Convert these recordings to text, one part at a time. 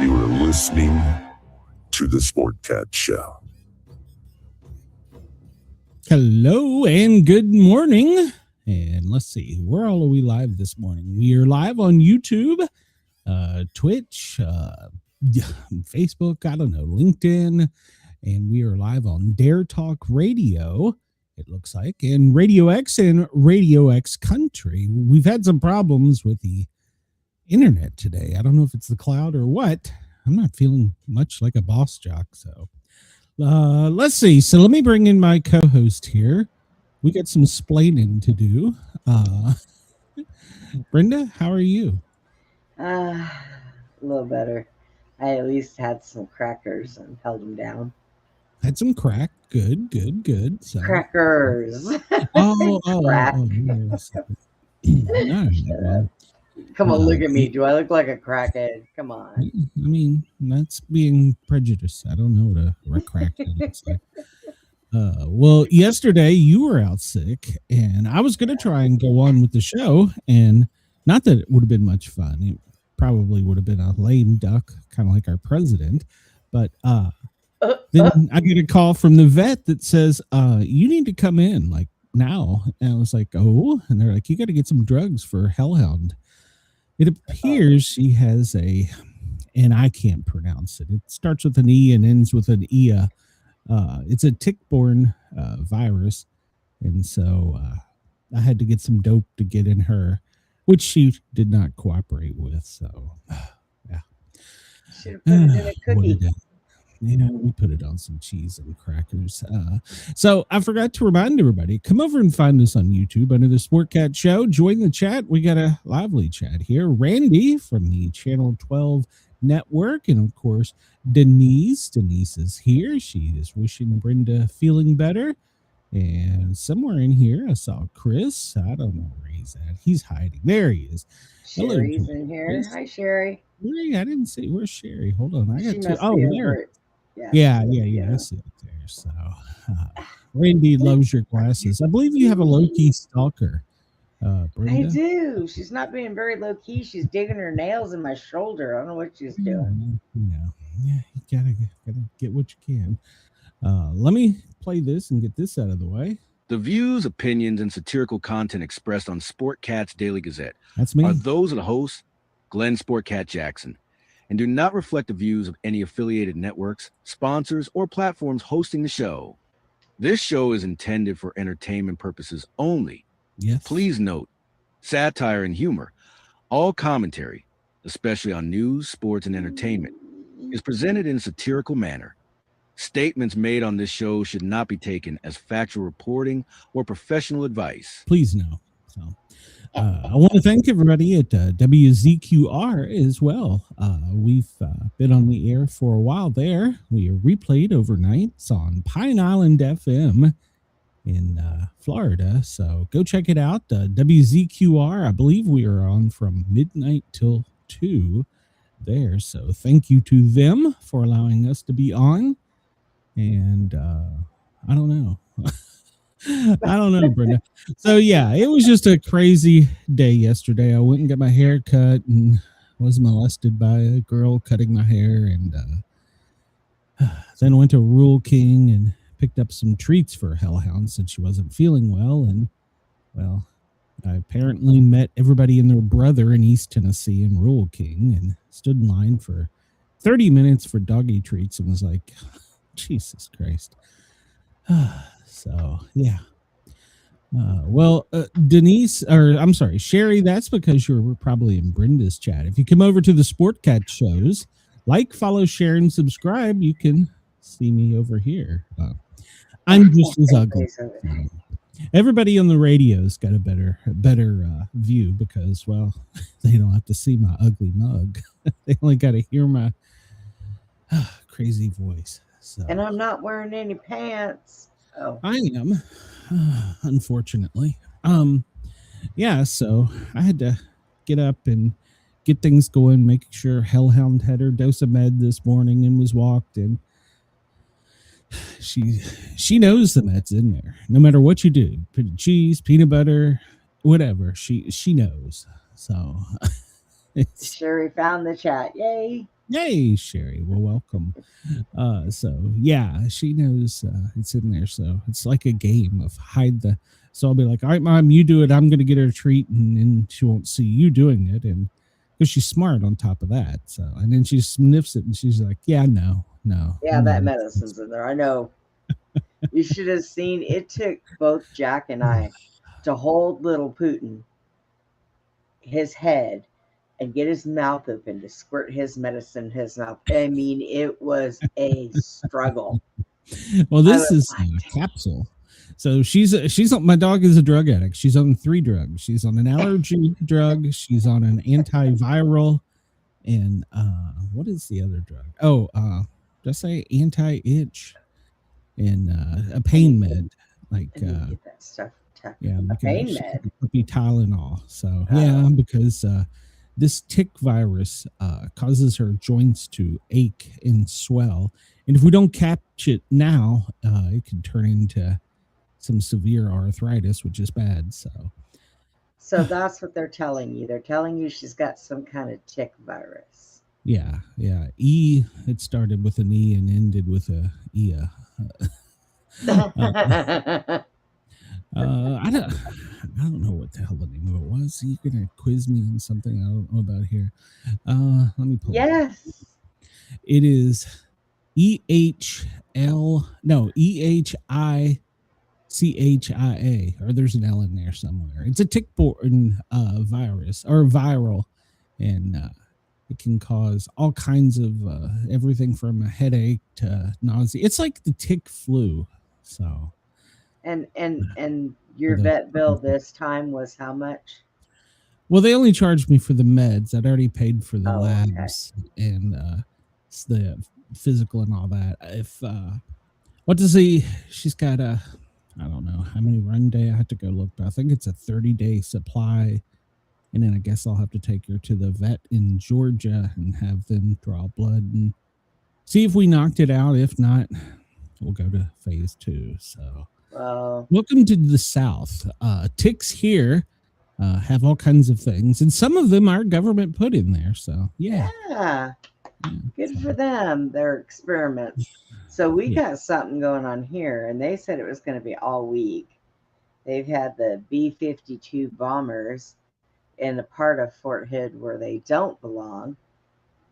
You are listening to the Sportcat Show. Hello and good morning. And let's see, where all are we live this morning? We are live on YouTube, Twitch, Facebook, I don't know, LinkedIn, and we are live on Dare Talk Radio, it looks like, and Radio X and Radio X Country. We've had some problems with the internet today. I don't know if it's the cloud or what. I'm not feeling much like a boss jock, so let's see. So let me bring in my co-host here. We got some splaining to do. Brenda, how are you? A little better. I at least had some crackers and held them down. Had some crack. Good. So. Crackers. Oh. Come on, look at me. Do I look like a crackhead? Come on. I mean, that's being prejudiced. I don't know what a crackhead looks like. Well, yesterday you were out sick, and I was going to try and go on with the show, and not that it would have been much fun. It probably would have been a lame duck, kind of like our president. But then I get a call from the vet that says, you need to come in, like, now. And I was like, oh, and they're like, you got to get some drugs for Hellhound. It appears she has and I can't pronounce it. It starts with an E and ends with an Ia. It's a tick-borne virus. And so I had to get some dope to get in her, which she did not cooperate with. So, yeah. Should have put it in a cookie. We put it on some cheese and crackers. So I forgot to remind everybody, come over and find us on YouTube under the Sportcat Show. Join the chat. We got a lively chat here. Randy from the Channel 12 Network. And, of course, Denise. Denise is here. She is wishing Brenda feeling better. And somewhere in here, I saw Chris. I don't know where he's at. He's hiding. There he is. Sherry's in here. Chris. Hi, Sherry. I didn't see. Where's Sherry? Hold on. I got two. Oh, there. Yeah. I see it there. So, Randy loves your glasses. I believe you have a low-key stalker, Brenda. I do. She's not being very low-key. She's digging her nails in my shoulder. I don't know what she's doing. Yeah, you gotta get what you can. Let me play this and get this out of the way. The views, opinions, and satirical content expressed on Sportcat's Daily Gazette That's me. Are those of the host, Glenn Sportcat Jackson, and do not reflect the views of any affiliated networks, sponsors, or platforms hosting the show. This show is intended for entertainment purposes only. Yes. Please note, satire and humor, all commentary, especially on news, sports, and entertainment, is presented in a satirical manner. Statements made on this show should not be taken as factual reporting or professional advice. Please no. So, I want to thank everybody at WZQR as well. We've been on the air for a while there. We are replayed overnights on Pine Island FM in Florida. So go check it out. WZQR, I believe we are on from midnight till 2. there. So thank you to them for allowing us to be on. And I don't know. I don't know, Brenda. So yeah, it was just a crazy day yesterday. I went and got my hair cut and was molested by a girl cutting my hair, and then went to Rural King and picked up some treats for Hellhound since she wasn't feeling well. And well, I apparently met everybody and their brother in East Tennessee in Rural King and stood in line for 30 minutes for doggy treats and was like, Jesus Christ. So yeah. Denise, or I'm sorry, Sherry, that's because you're probably in Brenda's chat. If you come over to the Sportcat shows, like, follow, share, and subscribe, you can see me over here. I'm just as ugly. Everybody on the radio's got a better view because, well, they don't have to see my ugly mug. They only got to hear my crazy voice. So. And I'm not wearing any pants. Oh. I am, unfortunately. Yeah, so I had to get up and get things going, make sure Hellhound had her dose of med this morning and was walked, and she knows the med's in there. No matter what you do, put cheese, peanut butter, whatever, she knows. So Sherry found the chat. Yay, Sherry. Well, welcome. So yeah, she knows it's in there. So it's like a game of hide the. So I'll be like, all right, Mom, you do it. I'm going to get her a treat, and she won't see you doing it, and because she's smart on top of that. So and then she sniffs it, and she's like, yeah, no. Yeah, that medicine's in there. I know. You should have seen. It took both Jack and I to hold little Putin, his head, and get his mouth open to squirt his medicine in his mouth. I mean, it was a struggle. Well, this is a capsule. So she's on, my dog is a drug addict. She's on 3 drugs. She's on an allergy drug. She's on an antiviral, and what is the other drug? Oh, did I say anti-itch and a pain med, like get that stuff. Yeah, a pain med. Be Tylenol. So yeah, because this tick virus causes her joints to ache and swell, and if we don't catch it now, it can turn into some severe arthritis, which is bad. So that's what they're telling you. They're telling you she's got some kind of tick virus. Yeah. It started with an E and ended with a E. I don't know what the hell the name of it was. You're gonna quiz me on something I don't know about here. Let me pull it up. It is EHICHIA, or there's an L in there somewhere. It's a tick-borne virus or viral, and it can cause all kinds of everything from a headache to nausea. It's like the tick flu. So, and your vet bill this time was how much? Well, they only charged me for the meds. I'd already paid for the labs and the physical and all that. If what does she's got a, I don't know how many run day I have to go look, but I think it's a 30-day supply. And then I guess I'll have to take her to the vet in Georgia and have them draw blood and see if we knocked it out. If not, we'll go to phase 2. So welcome to the South. Ticks here have all kinds of things, and some of them our government put in there. So yeah. Good for them, their experiments. So we got something going on here, and they said it was going to be all week. They've had the B-52 bombers in a part of Fort Hood where they don't belong.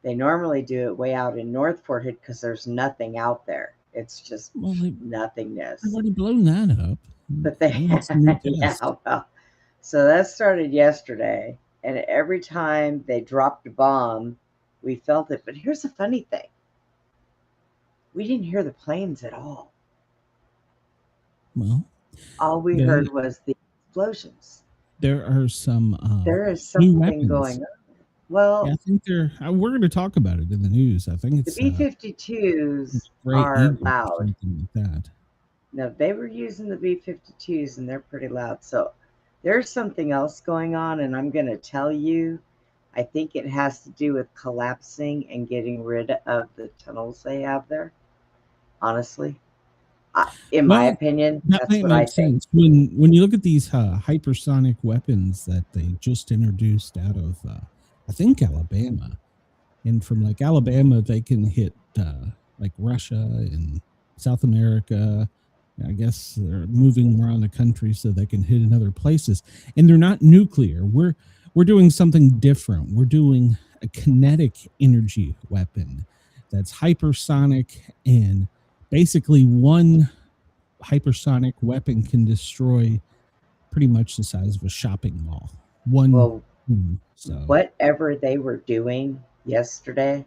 They normally do it way out in North Fort Hood because there's nothing out there. It's just nothingness. I've already blown that up. But so that started yesterday, and every time they dropped a bomb, we felt it. But here's the funny thing. We didn't hear the planes at all. Well, all we heard was the explosions. There are some there is something going on. Well, yeah, I think we're going to talk about it in the news. I think it's the B-52s are loud. Like that. No, they were using the B-52s, and they're pretty loud. So there's something else going on, and I'm going to tell you I think it has to do with collapsing and getting rid of the tunnels they have there. Honestly, in my opinion, that that's might what I make think. sense when you look at these hypersonic weapons that they just introduced out of I think Alabama, and from like Alabama they can hit like Russia and South America. I guess they're moving around the country so they can hit in other places, and they're not nuclear. We're doing something different. We're doing a kinetic energy weapon that's hypersonic, and basically one hypersonic weapon can destroy pretty much the size of a shopping mall. Well, So whatever they were doing yesterday,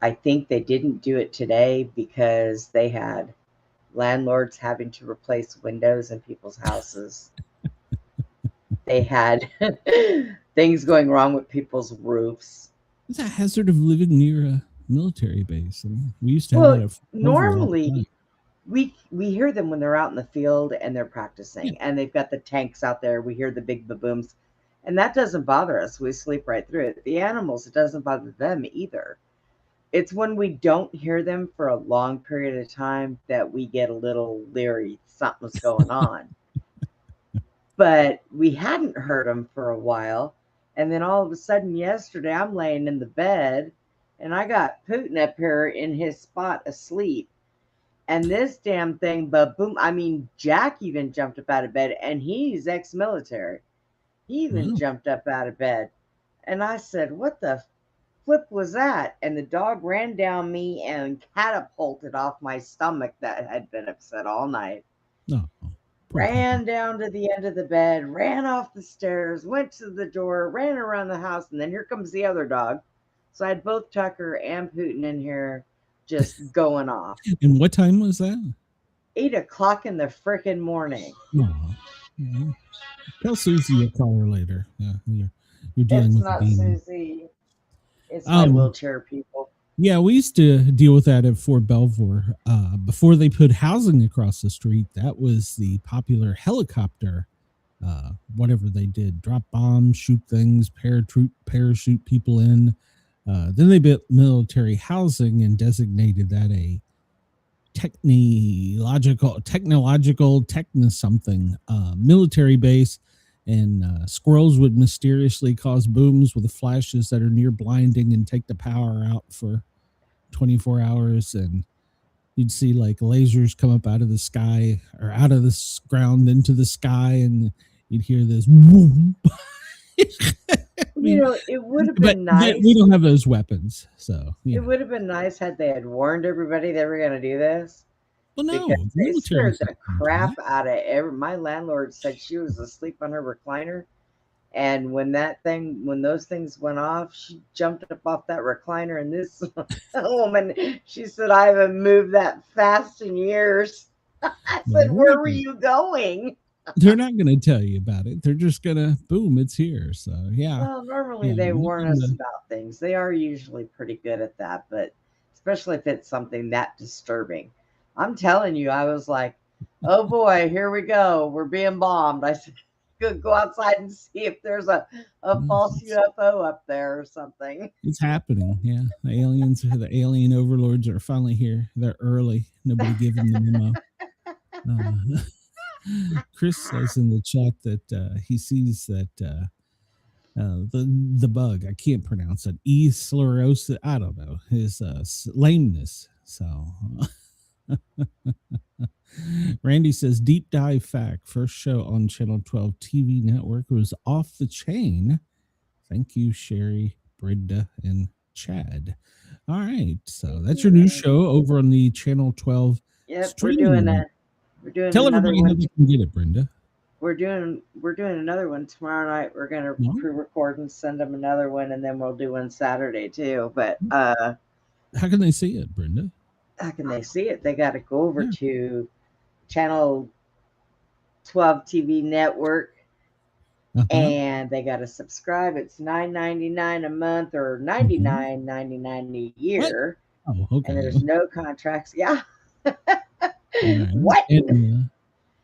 I think they didn't do it today because they had landlords having to replace windows in people's houses. They had things going wrong with people's roofs. It's a hazard of living near a military base. I mean, we used to have that. Normally, we hear them when they're out in the field and they're practicing, and they've got the tanks out there. We hear the big booms, and that doesn't bother us. We sleep right through it. The animals, it doesn't bother them either. It's when we don't hear them for a long period of time that we get a little leery. Something's going on. But we hadn't heard them for a while. And then all of a sudden yesterday, I'm laying in the bed and I got Putin up here in his spot asleep. And this damn thing, boom. I mean, Jack even jumped up out of bed, and he's ex-military. He even jumped up out of bed. And I said, what the flip was that? And the dog ran down me and catapulted off my stomach that had been upset all night. Ran down to the end of the bed, ran off the stairs, went to the door, ran around the house, and then here comes the other dog. So I had both Tucker and Putin in here just going off. And what time was that? 8 o'clock in the frickin' morning. Tell Susie a call her later. Yeah, you're dealing it's with not Susie. It's my wheelchair people. Yeah, we used to deal with that at Fort Belvoir. Before they put housing across the street, that was the popular helicopter, whatever they did, drop bombs, shoot things, parachute people in. Then they built military housing and designated that a technological something military base. And squirrels would mysteriously cause booms with flashes that are near blinding and take the power out for 24 hours. And you'd see like lasers come up out of the sky or out of the ground into the sky, and you'd hear this boom. It would have been nice. We don't have those weapons, so it would have been nice had they had warned everybody they were going to do this. Well, no, because they scared the crap out of my landlord said she was asleep on her recliner, and when those things went off, she jumped up off that recliner, and this woman, she said, I haven't moved that fast in years. I said, where were you going? They're not going to tell you about it. They're just going to boom, it's here. So yeah. Well, normally they warn us about things. They are usually pretty good at that, but especially if it's something that disturbing. I'm telling you, I was like, oh boy, here we go. We're being bombed. I said, go outside and see if there's a false UFO up there or something. It's happening. Yeah. The alien overlords are finally here. They're early. Nobody gave them the memo. Chris says in the chat that he sees that the bug, I can't pronounce it, sclerosis, I don't know, his lameness. So Randy says, deep dive fact, first show on Channel 12 TV network was Off the Chain. Thank you, Sherry, Brenda, and Chad. All right, so that's your new show over on the Channel 12. Yep, we're doing that. Tell everybody how they can get it, Brenda. We're doing another one tomorrow night. We're going to pre-record and send them another one, and then we'll do one Saturday too. But how can they see it, Brenda? How can they see it? They got to go over to Channel 12 TV network, and they got to subscribe. It's $9.99 a month or $99.99 a year. What? Oh, okay. And there's no contracts. Yeah. Right. What? And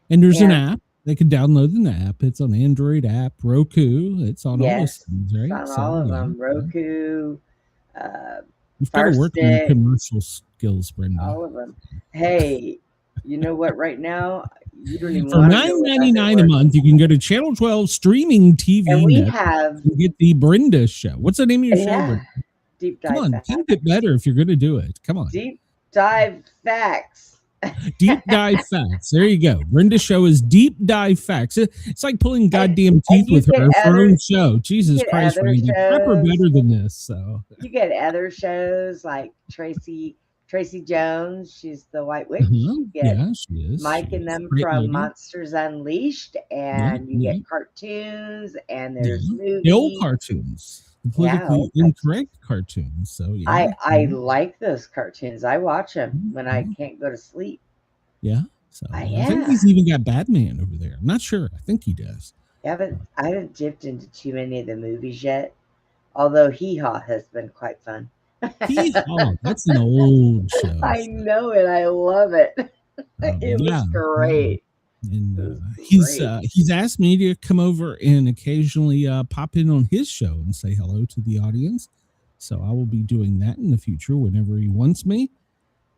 there's an app. They can download an app. It's on Android app, Roku. It's on all those things, It's right? on So, all of yeah. them. Roku, You've got to Fire work on your Stick, commercial skills, Brenda. all of them. Hey, you know what? Right now, you don't even For want to know what I've been $9.99 a working. month, you can go to Channel 12 streaming TV And we network have, and get the Brenda Show. What's the name of your show, yeah, Brenda? deep Come dive on, facts. keep it better if you're going to do it. Come on. Deep dive facts. Deep dive facts. There you go. Brenda's show is deep dive facts. It's like pulling goddamn teeth you with her get for her other- own show. Jesus get Christ, other Randy. Prep her shows. better than this. So You get other shows like Tracy Jones. She's the White Witch. uh-huh. You get Yeah, she is. Mike She and is. them Great from lady. Monsters Unleashed, and you Yeah. get cartoons, and there's Yeah. movies. The old cartoons. The politically incorrect cartoons. So yeah. I like those cartoons. I watch them when I can't go to sleep. Yeah. So I Yeah. think he's even got Batman over there. I'm not sure. I think he does. I haven't dipped into too many of the movies yet, although Hee Haw has been quite fun. That's an old show. I know it. I love it. It yeah. was great. And he's asked me to come over and occasionally pop in on his show and say hello to the audience. So I will be doing that in the future whenever he wants me.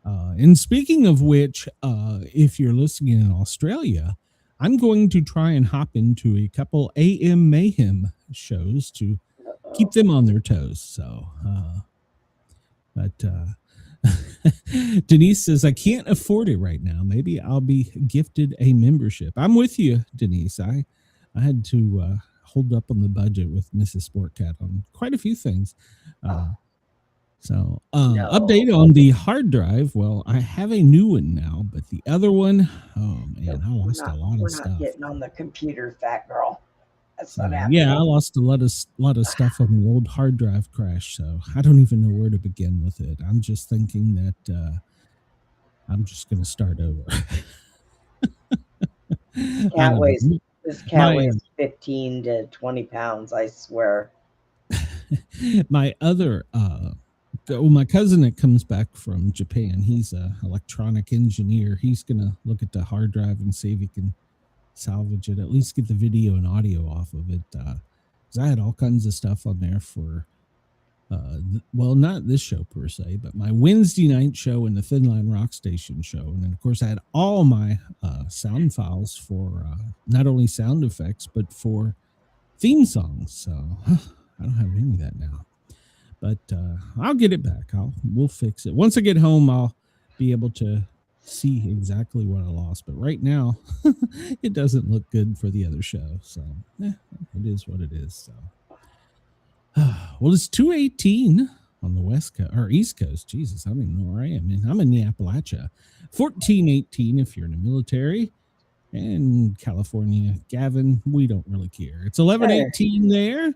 And speaking of which, if you're listening in Australia, I'm going to try and hop into a couple AM Mayhem shows to keep them on their toes. So, but Denise says, I can't afford it right now. Maybe I'll be gifted a membership. I'm with you, Denise. I had to hold up on the budget with Mrs. Sportcat on quite a few things. Update on the hard drive. Well, I have a new one now, but the other one, oh man, I lost a lot of stuff. We're not getting on the computer, fat girl. That's not happening. Yeah, I lost a lot of stuff on the old hard drive crash, so I don't even know where to begin with it. I'm just thinking that I'm just going to start over. This cat weighs 15 to 20 pounds, I swear. My other my cousin that comes back from Japan, he's an electronic engineer. He's gonna look at the hard drive and see if he can salvage it, at least get the video and audio off of it, because I had all kinds of stuff on there for not this show per se, but my Wednesday night show and the Thin Line Rock Station show. And then of course I had all my sound files for not only sound effects but for theme songs. So I don't have any of that now, but I'll get it back. We'll fix it. Once I get home, I'll be able to see exactly what I lost. But right now, it doesn't look good for the other show. So it is what it is. So, well, it's 2:18 on the West Coast or East Coast. Jesus, I don't even know where I am. I'm in the Appalachia. 14:18 if you're in the military. And California, Gavin, we don't really care. It's 11:18 there.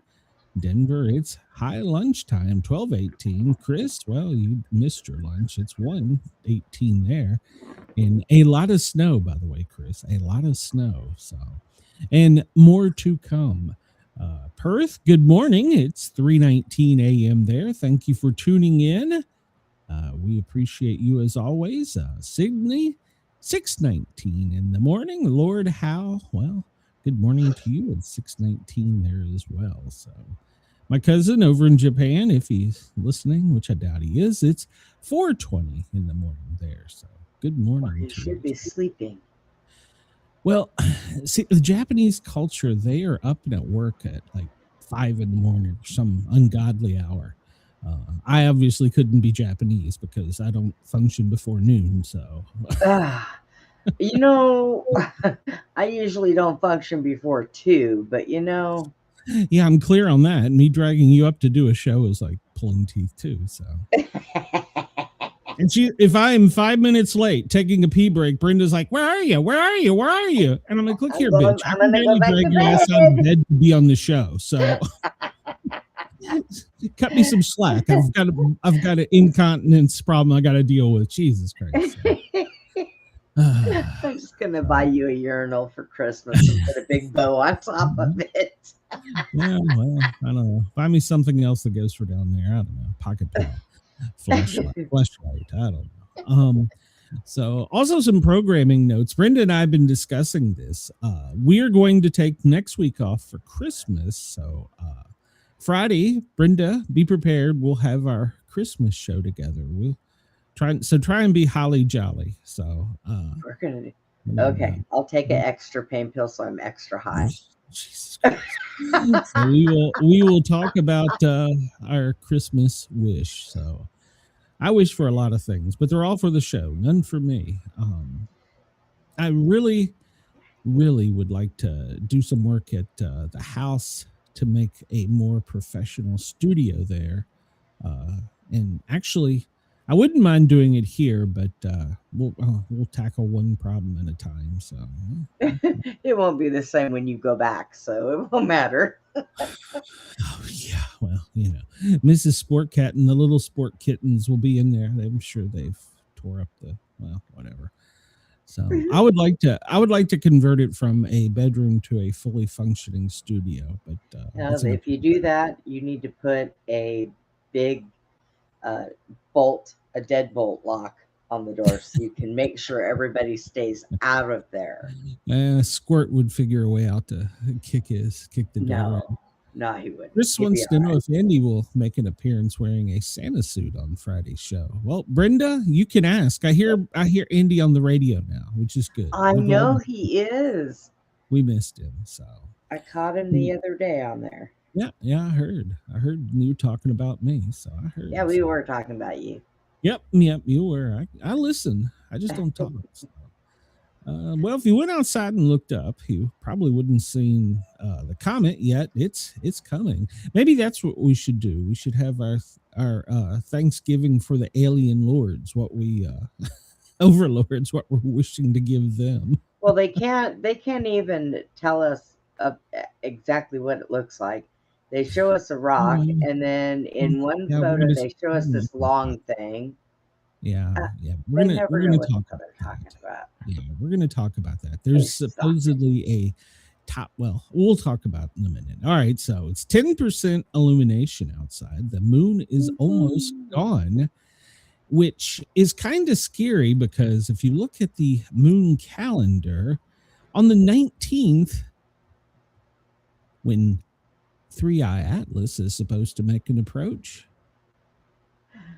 Denver, it's high lunchtime, 12:18. Chris, well, you missed your lunch. It's 1:18 there. And a lot of snow, by the way, Chris, a lot of snow. So, and more to come. Perth, good morning. It's 3:19 a.m. there. Thank you for tuning in. We appreciate you as always. Sydney, 6:19 in the morning. Lord Howe, well, good morning to you at 6:19 there as well. So my cousin over in Japan, if he's listening, which I doubt he is, it's 4:20 in the morning there. So good morning. You should be sleeping. Well, see, the Japanese culture, they are up and at work at like 5 in the morning, some ungodly hour. I obviously couldn't be Japanese because I don't function before noon. So, you know, I usually don't function before 2, but you know. Yeah, I'm clear on that. Me dragging you up to do a show is like pulling teeth too. So, and if I'm 5 minutes late taking a pee break, Brenda's like, "Where are you? Where are you? Where are you?" And I'm like, "Look here, bitch. I'm gonna go drag your ass out of bed to be on the show." So, cut me some slack. I've got an incontinence problem I got to deal with. Jesus Christ. So. I'm just gonna buy you a urinal for Christmas and put a big bow on top of it. Yeah, well, I don't know. Buy me something else that goes for down there. I don't know. Pocket towel, flashlight. I don't know. So, also some programming notes. Brenda and I have been discussing this. We are going to take next week off for Christmas. So, Friday, Brenda, be prepared. We'll have our Christmas show together. We'll try and be holly jolly. So, we're gonna do. Okay, I'll take an extra pain pill so I'm extra high. Jesus Christ. So we will talk about our Christmas wish. So I wish for a lot of things, but they're all for the show, none for me. I really would like to do some work at the house to make a more professional studio there. And actually, I wouldn't mind doing it here, but we'll tackle one problem at a time. So it won't be the same when you go back, so it won't matter. Oh yeah, well, Mrs. Sportcat and the little sport kittens will be in there. I'm sure they've tore up whatever. So I would like to convert it from a bedroom to a fully functioning studio. But if you do that, you need to put a big a deadbolt lock on the door so you can make sure everybody stays out of there. Squirt would figure a way out to kick the door in. No, he wouldn't. Chris wants to know if Andy will make an appearance wearing a Santa suit on Friday's show. Well, Brenda, you can ask. I hear Andy on the radio now, which is good. I know he is. We missed him, so I caught him the other day on there. Yeah, I heard you were talking about me, so I heard. Yeah, we were talking about you. Yep, you were. I listen. I just don't talk. So. Well, if you went outside and looked up, you probably wouldn't have seen the comment yet. It's coming. Maybe that's what we should do. We should have our Thanksgiving for the alien lords. What we overlords. What we're wishing to give them. Well, they can't even tell us exactly what it looks like. They show us a rock, and then in one photo they show us this long thing. Yeah. We're gonna talk about. Yeah, we're gonna talk about that. There's supposedly a top. Well, we'll talk about it in a minute. All right, so it's 10% illumination outside. The moon is almost gone, which is kind of scary because if you look at the moon calendar, on the 19th, when 3-Eye Atlas is supposed to make an approach,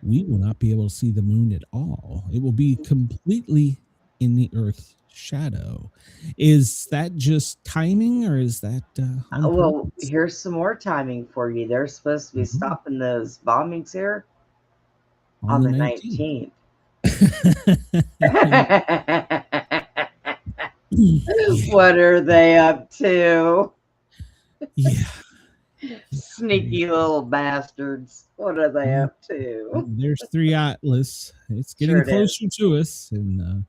we will not be able to see the moon at all. It will be completely in the Earth's shadow. Is that just timing, or is that? Well, here's some more timing for you. They're supposed to be stopping those bombings here on the 19th. What are they up to? Yeah. Sneaky little bastards. What are they up to? There's 3-Eye Atlas. It's getting closer to us. And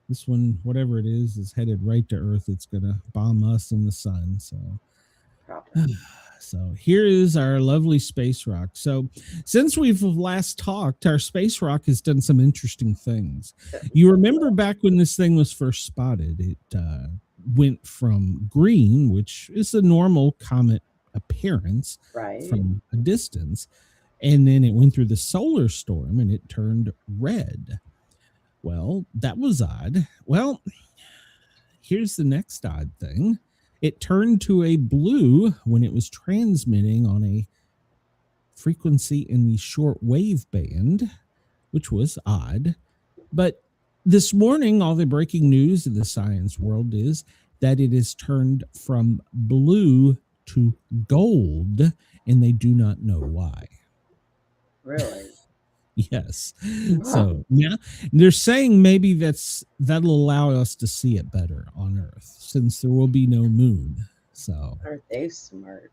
this one, whatever it is headed right to Earth. It's going to bomb us in the sun. So here is our lovely space rock. So since we've last talked, our space rock has done some interesting things. You remember back when this thing was first spotted, it went from green, which is a normal comet appearance from a distance, and then it went through the solar storm and it turned red. Well, that was odd. Well, here's the next odd thing. It turned to a blue when it was transmitting on a frequency in the short wave band, which was odd. But this morning, all the breaking news in the science world is that it has turned from blue to gold, and they do not know why. Really? Yes. Wow. So yeah, they're saying maybe that'll allow us to see it better on Earth since there will be no moon. So aren't they smart?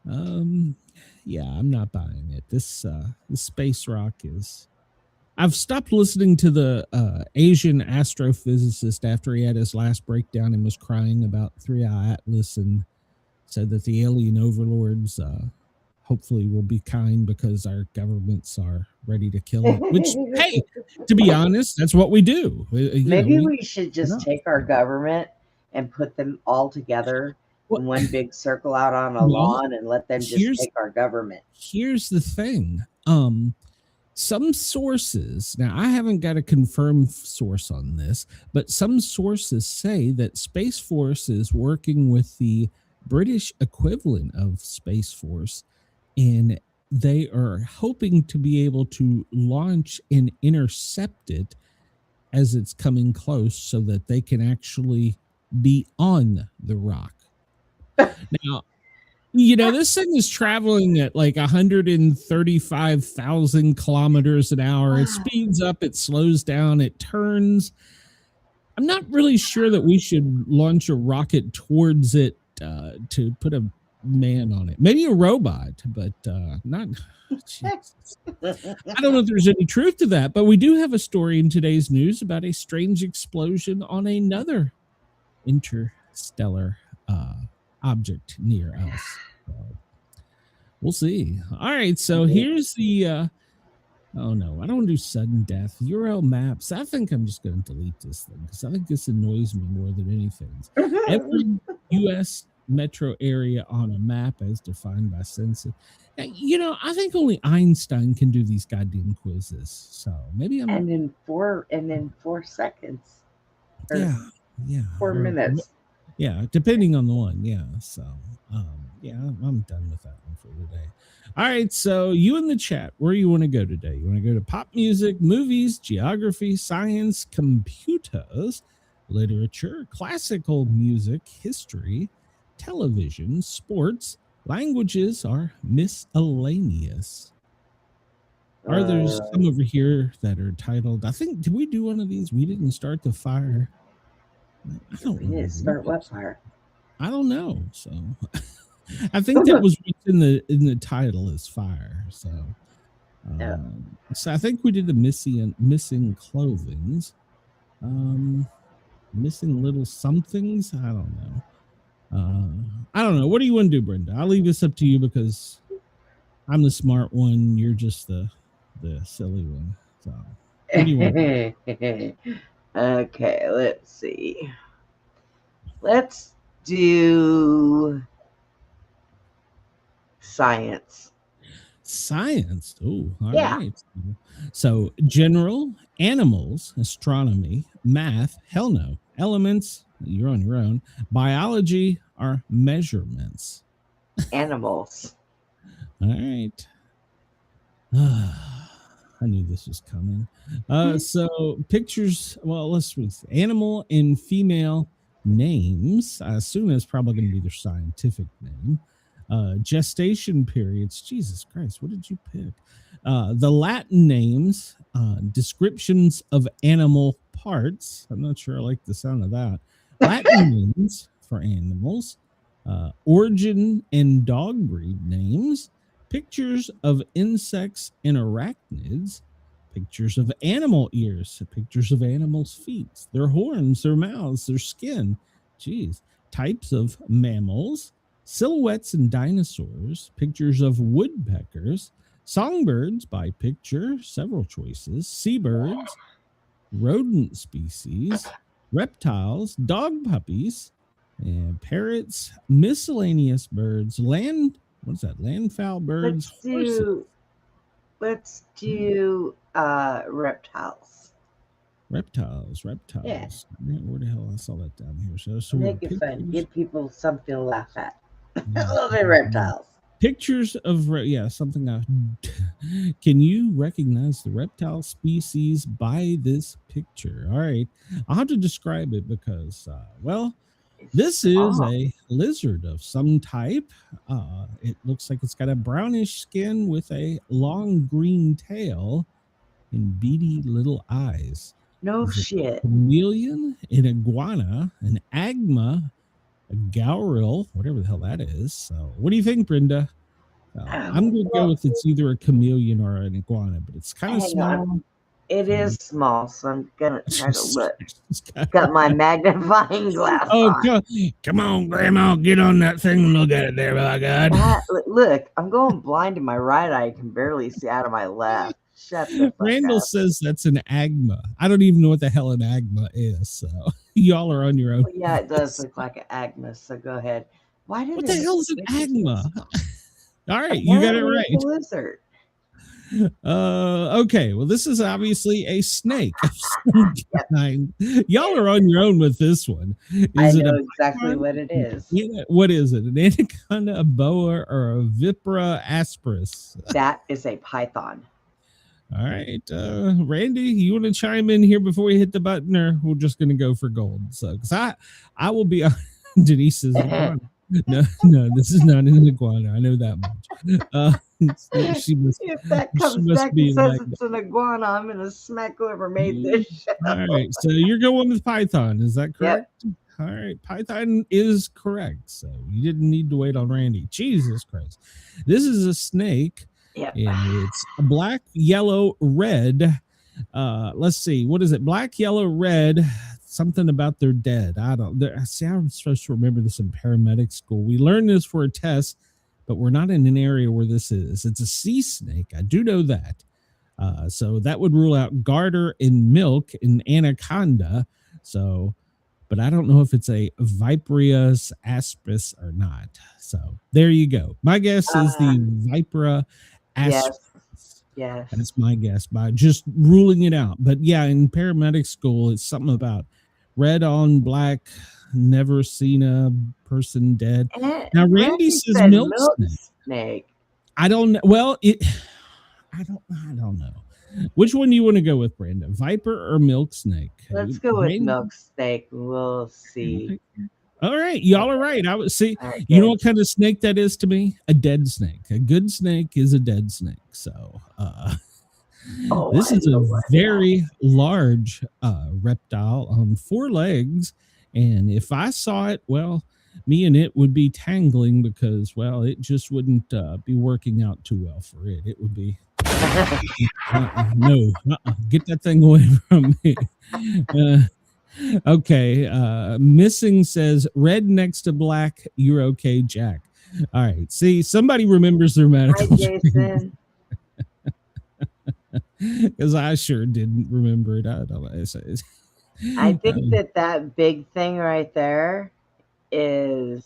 Yeah, I'm not buying it. This space rock is. I've stopped listening to the Asian astrophysicist after he had his last breakdown and was crying about 3-Eye Atlas and said that the alien overlords hopefully will be kind because our governments are ready to kill it. Which, hey, to be honest, that's what we do. Maybe we should just take our government and put them all together in one big circle out on a lawn and let them just take our government. Here's the thing. some sources, now I haven't got a confirmed source on this, but some sources say that Space Force is working with the British equivalent of Space Force, and they are hoping to be able to launch and intercept it as it's coming close so that they can actually be on the rock. Now, this thing is traveling at like 135,000 kilometers an hour. It speeds up, it slows down, it turns. I'm not really sure that we should launch a rocket towards it to put a man on it. Maybe a robot, but not. Jesus. I don't know if there's any truth to that, but we do have a story in today's news about a strange explosion on another interstellar object near us. So we'll see. All right, so here's the oh no, I don't want to do sudden death. Euro maps. I think I'm just going to delete this thing because I think this annoys me more than anything. Every U.S. metro area on a map as defined by census. I think only Einstein can do these goddamn quizzes. So maybe I'm. And in 4 seconds. Yeah. 4 minutes. Yeah, depending on the one. Yeah. So, I'm done with that one for today. All right. So, you in the chat, where you want to go today? You want to go to pop music, movies, geography, science, computers, literature, classical music, history, television, sports, languages, or miscellaneous? Are there some over here that are titled? I think, did we do one of these? We didn't start the fire. I don't know. Start what fire? I don't know. So I think that was what's in the title is fire. So so I think we did the missing clothings. Missing little somethings. I don't know. I don't know. What do you want to do, Brenda? I'll leave this up to you because I'm the smart one. You're just the silly one. So what do you want to do? Okay, let's see. Let's do science. Science. Oh, all right. So general, animals, astronomy, math, hell no. Elements, you're on your own. Biology are measurements. Animals. All right. I knew this was coming. So pictures, well, let's read animal and female names. I assume it's probably going to be their scientific name. Gestation periods. Jesus Christ, what did you pick? The Latin names, descriptions of animal parts. I'm not sure I like the sound of that. Latin names for animals. Origin and dog breed names. Pictures of insects and arachnids, pictures of animal ears, pictures of animals' feet, their horns, their mouths, their skin. Jeez. Types of mammals, silhouettes and dinosaurs, pictures of woodpeckers, songbirds by picture, several choices, seabirds, rodent species, reptiles, dog puppies, and parrots, miscellaneous birds, what's that? Landfowl birds. Let's do reptiles. Reptiles. Yeah. Where the hell I saw that down here? So make it fun. Give people something to laugh at. I love the reptiles. Pictures of something. Can you recognize the reptile species by this picture? All right, I'll have to describe it because this is a lizard of some type. It looks like it's got a brownish skin with a long green tail and beady little eyes. No shit. A chameleon, an iguana, an agma, a gauril, whatever the hell that is. So what do you think, Brenda? I'm going to go with it's either a chameleon or an iguana, but it's kind of small. It is small, so I'm going to try to look. Got my magnifying glass on. Come on, Grandma, get on that thing and look at it there, by God. Look, I'm going blind in my right eye. I can barely see out of my left. Shut the fuck Randall up. says that's an agma. I don't even know what the hell an agma is, so y'all are on your own. Well, yeah, it does look like an agma, so go ahead. What the hell is an agma? All right, you got it right. It's a lizard. Okay. Well, this is obviously a snake of some kind. Y'all are on your own with this one. I Is it know a exactly what it is. Yeah, what is it? An anaconda, a boa, or a vipera aspis? That is a python. All right, Randy, you want to chime in here before we hit the button, or we're just going to go for gold? So, because I will be. Denise says iguana. No, this is not an iguana. I know that much. She must. If that She comes must back be and says like. it's an iguana, I'm going to smack whoever made this show. All right, so you're going with Python, is that correct? Yep. All right, Python is correct. So you didn't need to wait on Randy. Jesus Christ. This is a snake. Yep. And it's a black, yellow, red. Let's see. What is it? Black, yellow, red. Something about they're dead. I don't. See, I'm supposed to remember this in paramedic school. We learned this for a test, but we're not in an area where this is. It's a sea snake. I do know that. So that would rule out garter in milk and anaconda. So, but I don't know if it's a Vipera aspis or not. So there you go. My guess is the Vipera aspis. Yes. That's my guess by just ruling it out. But yeah, in paramedic school, it's something about red on black, never seen a person dead. Now Randy says milk snake. I don't know. Well, I don't know. Which one do you want to go with, Brenda? Viper or milk snake? Let's go with milk snake. We'll see. All right, y'all are right. I would see. Right, you know what kind of snake that is to me? A dead snake. A good snake is a dead snake. So, this is a very large reptile on 4 legs, and if I saw it, well, me and it would be tangling because, well, it just wouldn't be working out too well for it. It would be no, get that thing away from me. Okay, missing says red next to black. You're okay, Jack. All right. See, somebody remembers their medical. Hi, Jason. Because I sure didn't remember it. I don't know. I think that big thing right there is.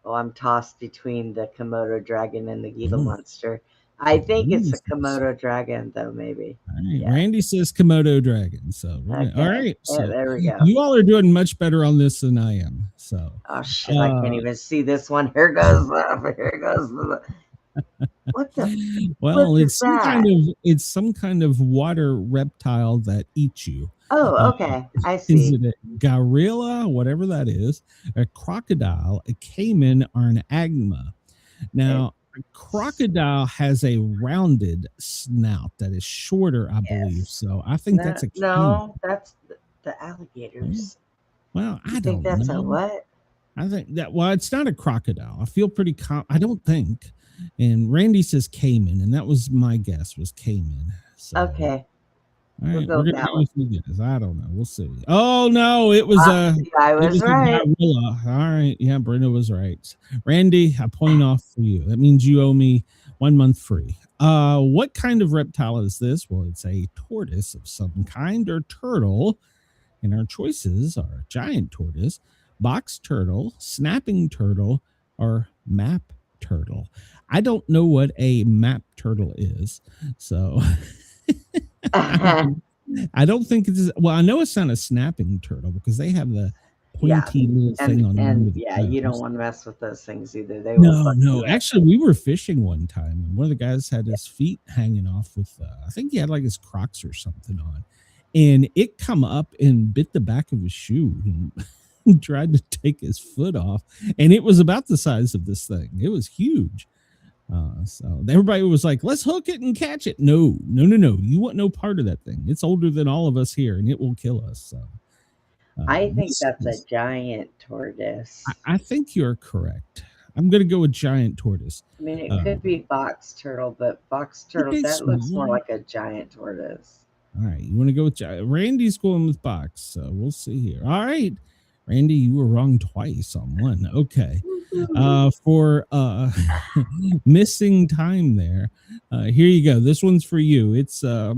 Oh, I'm tossed between the Komodo dragon and the Gila monster. I think it's a Komodo dragon, though, maybe. All right. Yeah. Randy says Komodo dragon. So, okay. All right. So, there we go. You all are doing much better on this than I am. So, oh, shit. I can't even see this one. Here goes. Here goes. What the? Well, it's some kind of water reptile that eats you. Oh, okay. I see. Is it a gorilla, whatever that is, a crocodile, a caiman, or an agma? Now, a crocodile has a rounded snout that is shorter, I believe. So I think that's a caiman. No, that's the alligators. Well, I don't think that's know. A what? I think that, well, it's not a crocodile. I feel pretty I don't think. And Randy says caiman, and that was my guess, was caiman. So, okay. All right, we're gonna go with you guys. I don't know. We'll see. Oh no, it was I was right. All right, yeah, Brenda was right. Randy, I point off for you. That means you owe me 1 month free. What kind of reptile is this? Well, it's a tortoise of some kind or turtle, and our choices are giant tortoise, box turtle, snapping turtle, or map turtle. I don't know what a map turtle is, so. I don't think it's. Well, I know it's not a snapping turtle because they have the pointy little thing on them. Yeah, you don't want to mess with those things either. They no. Actually, we were fishing one time, and one of the guys had his feet hanging off with. I think he had like his Crocs or something on, and it come up and bit the back of his shoe and tried to take his foot off, and it was about the size of this thing. It was huge. So everybody was like, let's hook it and catch it. No. You want no part of that thing. It's older than all of us here and it will kill us. So I think that's a giant tortoise. I think you're correct. I'm going to go with giant tortoise. I mean, it could be box turtle, but box turtle, that looks more like a giant tortoise. All right. You want to go with Randy's going with box. So we'll see here. All right. Randy, you were wrong twice on one. Okay. For missing time there. Here you go. This one's for you. It's I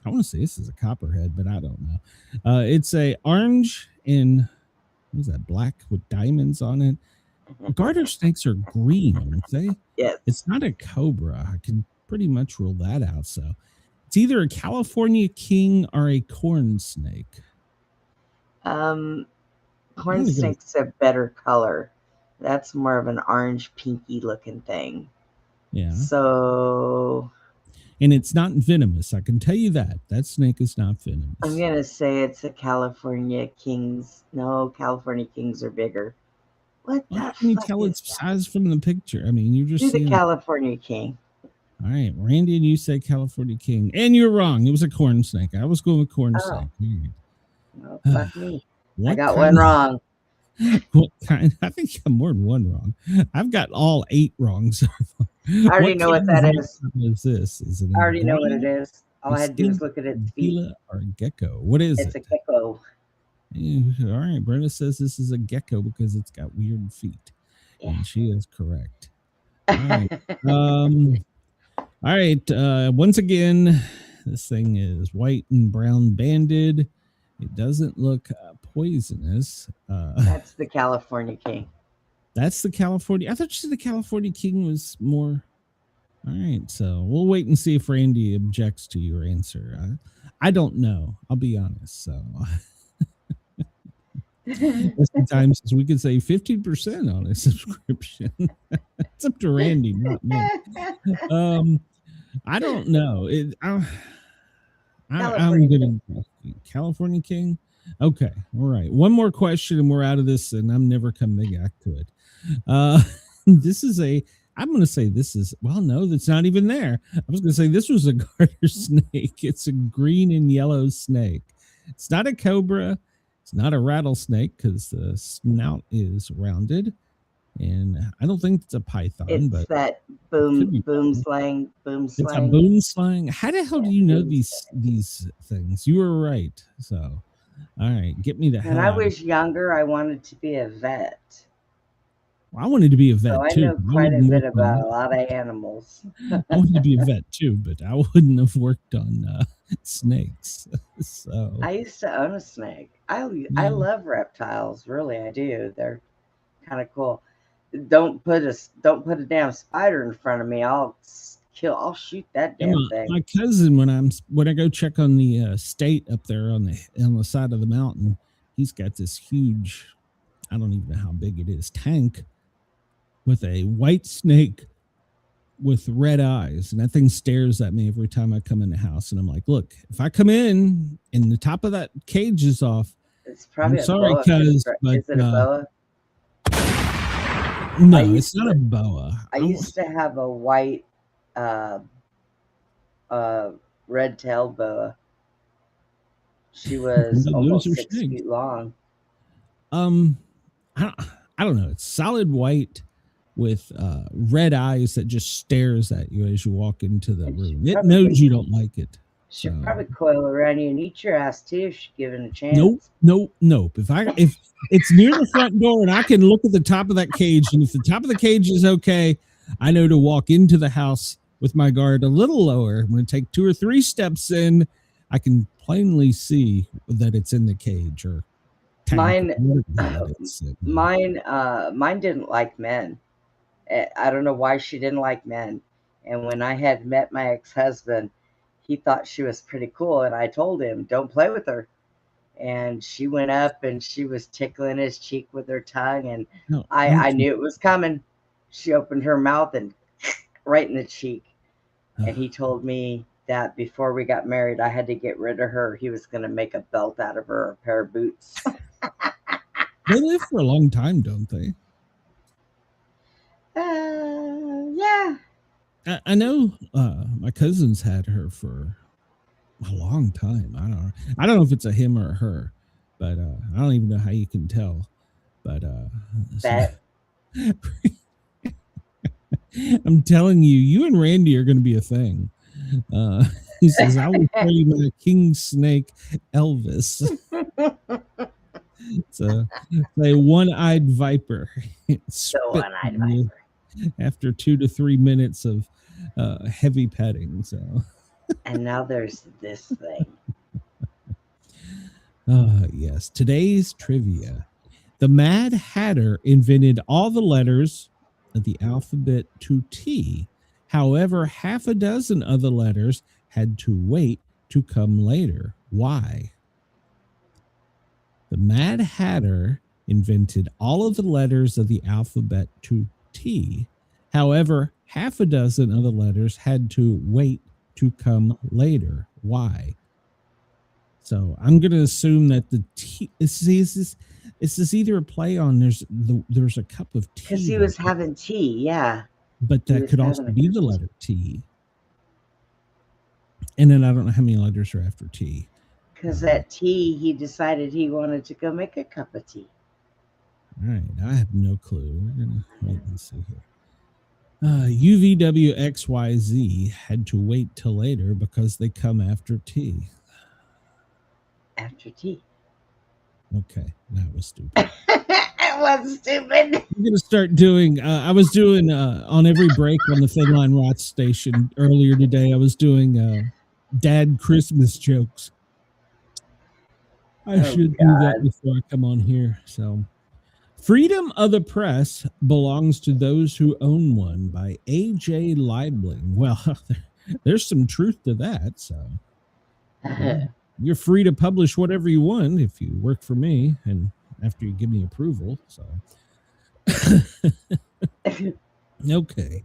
want to say this is a copperhead, but I don't know. It's a orange and what is that, black with diamonds on it. Garter snakes are green, aren't they? Yes. It's not a cobra. I can pretty much rule that out. So it's either a California king or a corn snake. Corn gonna go- snake's a better color. That's more of an orange pinky looking thing. Yeah. So And it's not venomous. I can tell you that. That snake is not venomous. I'm going to say it's a California kings. No, California kings are bigger. What the How can you fuck tell is its that? size from the picture? I mean, you're just Do the seeing. California king. All right, Randy, and you say California king. And you're wrong. It was a corn snake. I was going with corn Oh. snake. All right. Oh, fuck me. What I got kind one wrong. What kind? I think you have more than one wrong. I've got all 8 wrong. So I already know what that is. Is this? Is it? I already know what it is. All I had to do was look at its feet. Gila or gecko? What is It's it? a gecko. All right, Brenda says this is a gecko because it's got weird feet, Yeah. and she is correct. All right. All right. Once again, this thing is white and brown banded. It doesn't look poisonous. That's the California king. That's the California. I thought you said the California king was more. All right, so we'll wait and see if Randy objects to your answer. I don't know. I'll be honest. So sometimes we could say 15% on a subscription. It's up to Randy, not me. I don't know. I'm gonna California king. Okay, all right. One more question and we're out of this, and I'm never coming back to it. I'm going to say this is, well, no, that's not even there. I was going to say this was a garter snake. It's a green and yellow snake. It's not a cobra. It's not a rattlesnake because the snout is rounded. And I don't think it's a python. It's that boom slang. It's a boom slang. How the hell do you know these things? You were right. So, all right, get me the hell. When I was younger, I wanted to be a vet. I wanted to be a vet so too. I know quite a bit about a lot of animals. I wanted to be a vet too, but I wouldn't have worked on snakes. So I used to own a snake. I love reptiles, really. I do. They're kind of cool. Don't put a damn spider in front of me. I'll shoot that damn thing. My cousin, when I go check on the state up there on the side of the mountain, he's got this huge, I don't even know how big it is, tank with a white snake with red eyes, and that thing stares at me every time I come in the house. And I'm like, look, if I come in and the top of that cage is off, it's probably I'm sorry, cuz, but is it a boa? No, it's not a boa. I used to have a white red-tailed boa. She was almost 6 feet long. I don't know. It's solid white with red eyes that just stares at you as you walk into the room. It knows you don't like it. She'd probably coil around you and eat your ass too if she's given a chance. Nope. If it's near the front door and I can look at the top of that cage, and if the top of the cage is okay, I know to walk into the house with my guard a little lower. I'm going to take 2 or 3 steps in. I can plainly see that it's in the cage or mine didn't like men. I don't know why she didn't like men. And when I had met my ex-husband, he thought she was pretty cool, and I told him, don't play with her. And she went up and she was tickling his cheek with her tongue, and I knew it was coming. She opened her mouth and right in the cheek. And he told me that before we got married, I had to get rid of her. He was going to make a belt out of her, or a pair of boots. They live for a long time, don't they? Yeah. I know my cousin's had her for a long time. I don't know if it's a him or a her, but I don't even know how you can tell. But I'm telling you, you and Randy are going to be a thing. He says, I will show you my king snake, Elvis. It's a one-eyed viper. So one-eyed viper. After 2 to 3 minutes of heavy petting. So, and now there's this thing. Yes. Today's trivia: the Mad Hatter invented all the letters of the alphabet to T However, half a dozen other letters had to wait to come later. Why? The Mad Hatter invented all of the letters of the alphabet to T. However, half a dozen other letters had to wait to come later. Why? So I'm going to assume that the T is this either a play on there's a cup of tea. Because he was having tea, yeah. But that could also be the letter T. And then I don't know how many letters are after T. Because at tea, he decided he wanted to go make a cup of tea. All right, I have no clue. We're going to wait and see here. UVWXYZ had to wait till later because they come after T. After tea. Okay, that was stupid. It was stupid. I'm going to start doing, I was doing on every break on the Thin Line Rot station earlier today, I was doing dad Christmas jokes. I should do that before I come on here. So, Freedom of the Press belongs to those who own one by A.J. Liebling. Well, there's some truth to that. So, you're free to publish whatever you want if you work for me and after you give me approval. So, okay.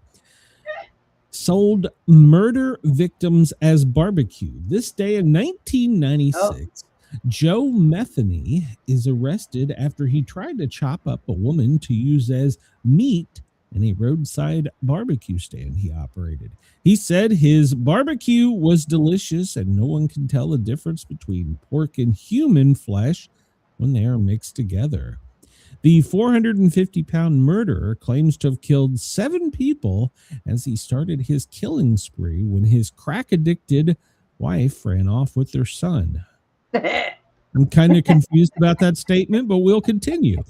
Sold murder victims as barbecue. This day in 1996. Joe Metheny is arrested after he tried to chop up a woman to use as meat in a roadside barbecue stand he operated. He said his barbecue was delicious and no one can tell the difference between pork and human flesh when they are mixed together. The 450-pound murderer claims to have killed 7 people as he started his killing spree when his crack-addicted wife ran off with their son. I'm kind of confused about that statement, but we'll continue.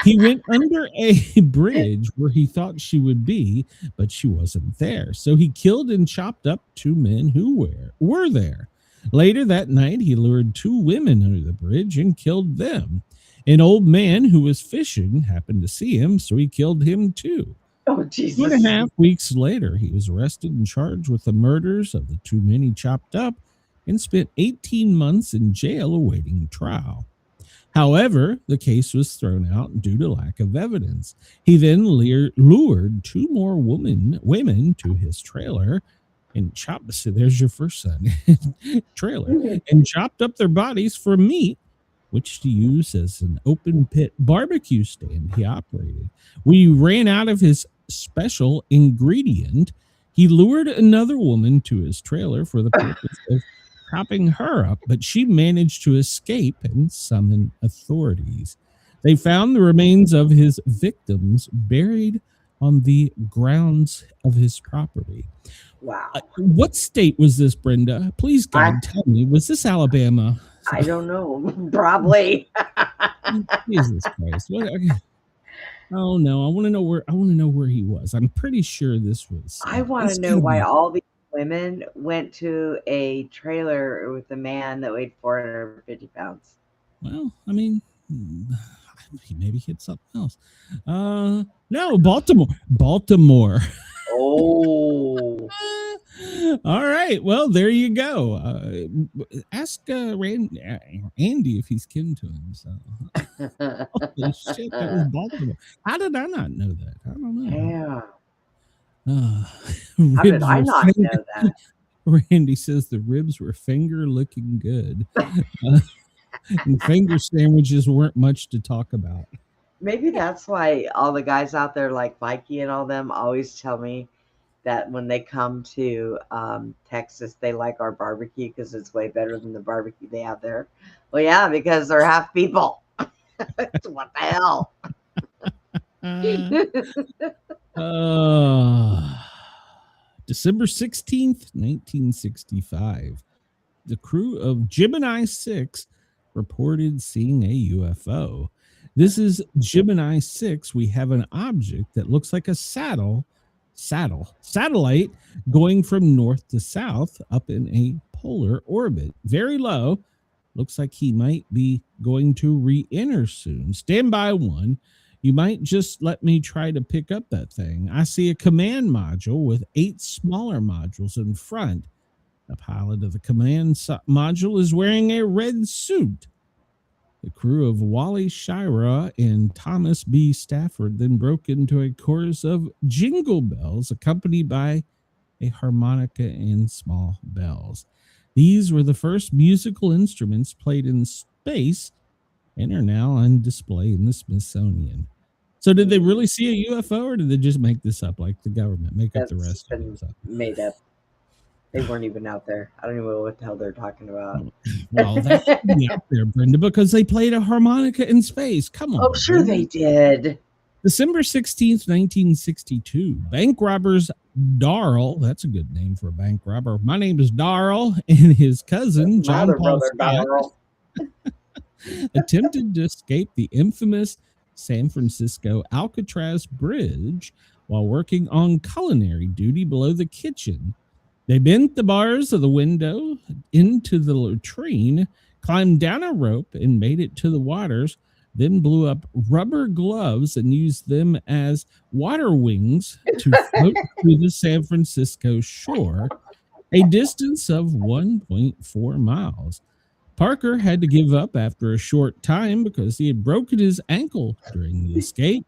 He went under a bridge where he thought she would be, but she wasn't there. So he killed and chopped up 2 men who were there. Later that night, he lured 2 women under the bridge and killed them. An old man who was fishing happened to see him, so he killed him too. Oh, Jesus. 2.5 weeks later, he was arrested and charged with the murders of the 2 men he chopped up and spent 18 months in jail awaiting trial. However, the case was thrown out due to lack of evidence. He then lured 2 more women to his trailer and chopped, so there's your first son, trailer, and chopped up their bodies for meat, which to use as an open pit barbecue stand he operated. When he ran out of his special ingredient, he lured another woman to his trailer for the purpose of chopping her up, but she managed to escape and summon authorities. They found the remains of his victims buried on the grounds of his property. Wow. What state was this, Brenda? Please, God, tell me. Was this Alabama? I don't know. Probably. Jesus Christ. What? Oh no, I want to know where he was. I'm pretty sure this was. I want to know why all these women went to a trailer with a man that weighed 450 pounds. Well, I mean, he maybe hit something else. No, Baltimore. Oh. All right. Well, there you go. Ask Andy if he's kin to him. So. Holy shit, that was Baltimore. How did I not know that? I don't know. Yeah. How did I not know that? Randy says the ribs were finger looking good. And finger sandwiches weren't much to talk about. Maybe that's why all the guys out there like Mikey and all them always tell me that when they come to Texas, they like our barbecue because it's way better than the barbecue they have there. Well, yeah, because they're half people. What the hell? December 16th, 1965. The crew of Gemini 6 reported seeing a UFO. This is Gemini 6. We have an object that looks like a satellite going from north to south up in a polar orbit. Very low. Looks like he might be going to re-enter soon. Stand by 1. You might just let me try to pick up that thing. I see a command module with 8 smaller modules in front. The pilot of the command module is wearing a red suit. The crew of Wally Shira and Thomas B. Stafford then broke into a chorus of jingle bells accompanied by a harmonica and small bells. These were the first musical instruments played in space and are now on display in the Smithsonian. So did they really see a UFO, or did they just make this up like the government? Make up the rest of it? Made up. They weren't even out there. I don't even know what the hell they're talking about. Well, that's out there, Brenda, because they played a harmonica in space. Come on. Oh, sure they did. December 16th, 1962. Bank robbers Darrell, that's a good name for a bank robber. My name is Darrell, and his cousin, John Paul Scott, attempted to escape the infamous San Francisco Alcatraz Bridge while working on culinary duty below the kitchen. They bent the bars of the window into the latrine, climbed down a rope, and made it to the waters, then blew up rubber gloves and used them as water wings to float through the San Francisco shore, a distance of 1.4 miles. Parker had to give up after a short time because he had broken his ankle during the escape.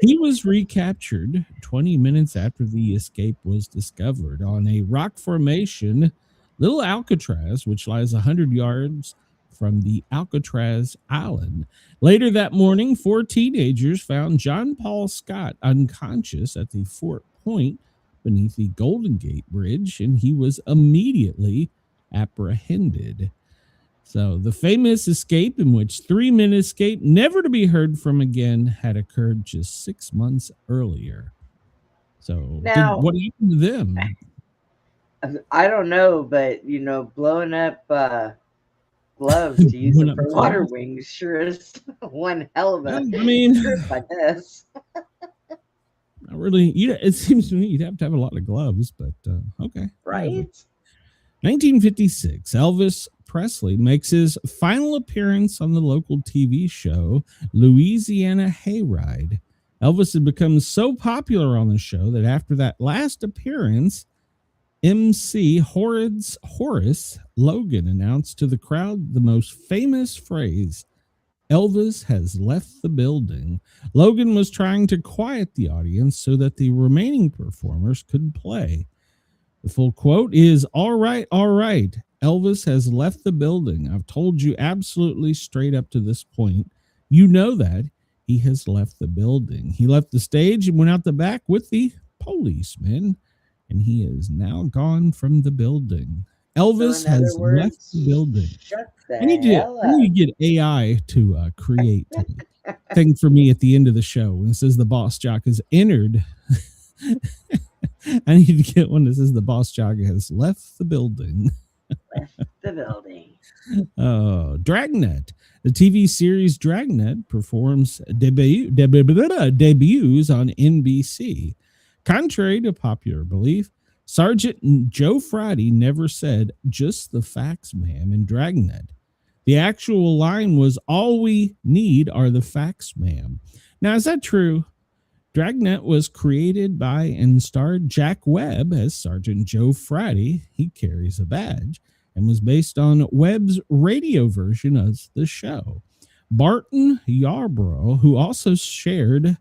He was recaptured 20 minutes after the escape was discovered on a rock formation, Little Alcatraz, which lies 100 yards from the Alcatraz Island. Later that morning, 4 teenagers found John Paul Scott unconscious at the Fort Point beneath the Golden Gate Bridge, and he was immediately apprehended. So the famous escape, in which 3 men escaped, never to be heard from again, had occurred just 6 months earlier. So now, what happened to them? I don't know, but, blowing up gloves to use them for water wings sure is one hell of a trip, I guess. Not really. It seems to me you'd have to have a lot of gloves, but okay. Right? 1956, Elvis Presley makes his final appearance on the local TV show Louisiana Hayride. Elvis had become so popular on the show that after that last appearance, MC Horace Logan announced to the crowd the most famous phrase, "Elvis has left the building." Logan was trying to quiet the audience so that the remaining performers could play. The full quote is, all right. Elvis has left the building. I've told you absolutely straight up to this point. You know that. He has left the building. He left the stage and went out the back with the policeman, and he is now gone from the building. Elvis has left the building. I need to get AI to create a thing for me at the end of the show when it says the boss jock has entered. I need to get one that says the boss jock has left the building. Left the building. Dragnet. The TV series Dragnet performs debuts on NBC. Contrary to popular belief, Sergeant Joe Friday never said, "Just the facts, ma'am," in Dragnet. The actual line was, "All we need are the facts, ma'am." Now, is that true? Dragnet was created by and starred Jack Webb as Sergeant Joe Friday. He carries a badge, and was based on Webb's radio version of the show. Barton Yarbrough, who also starred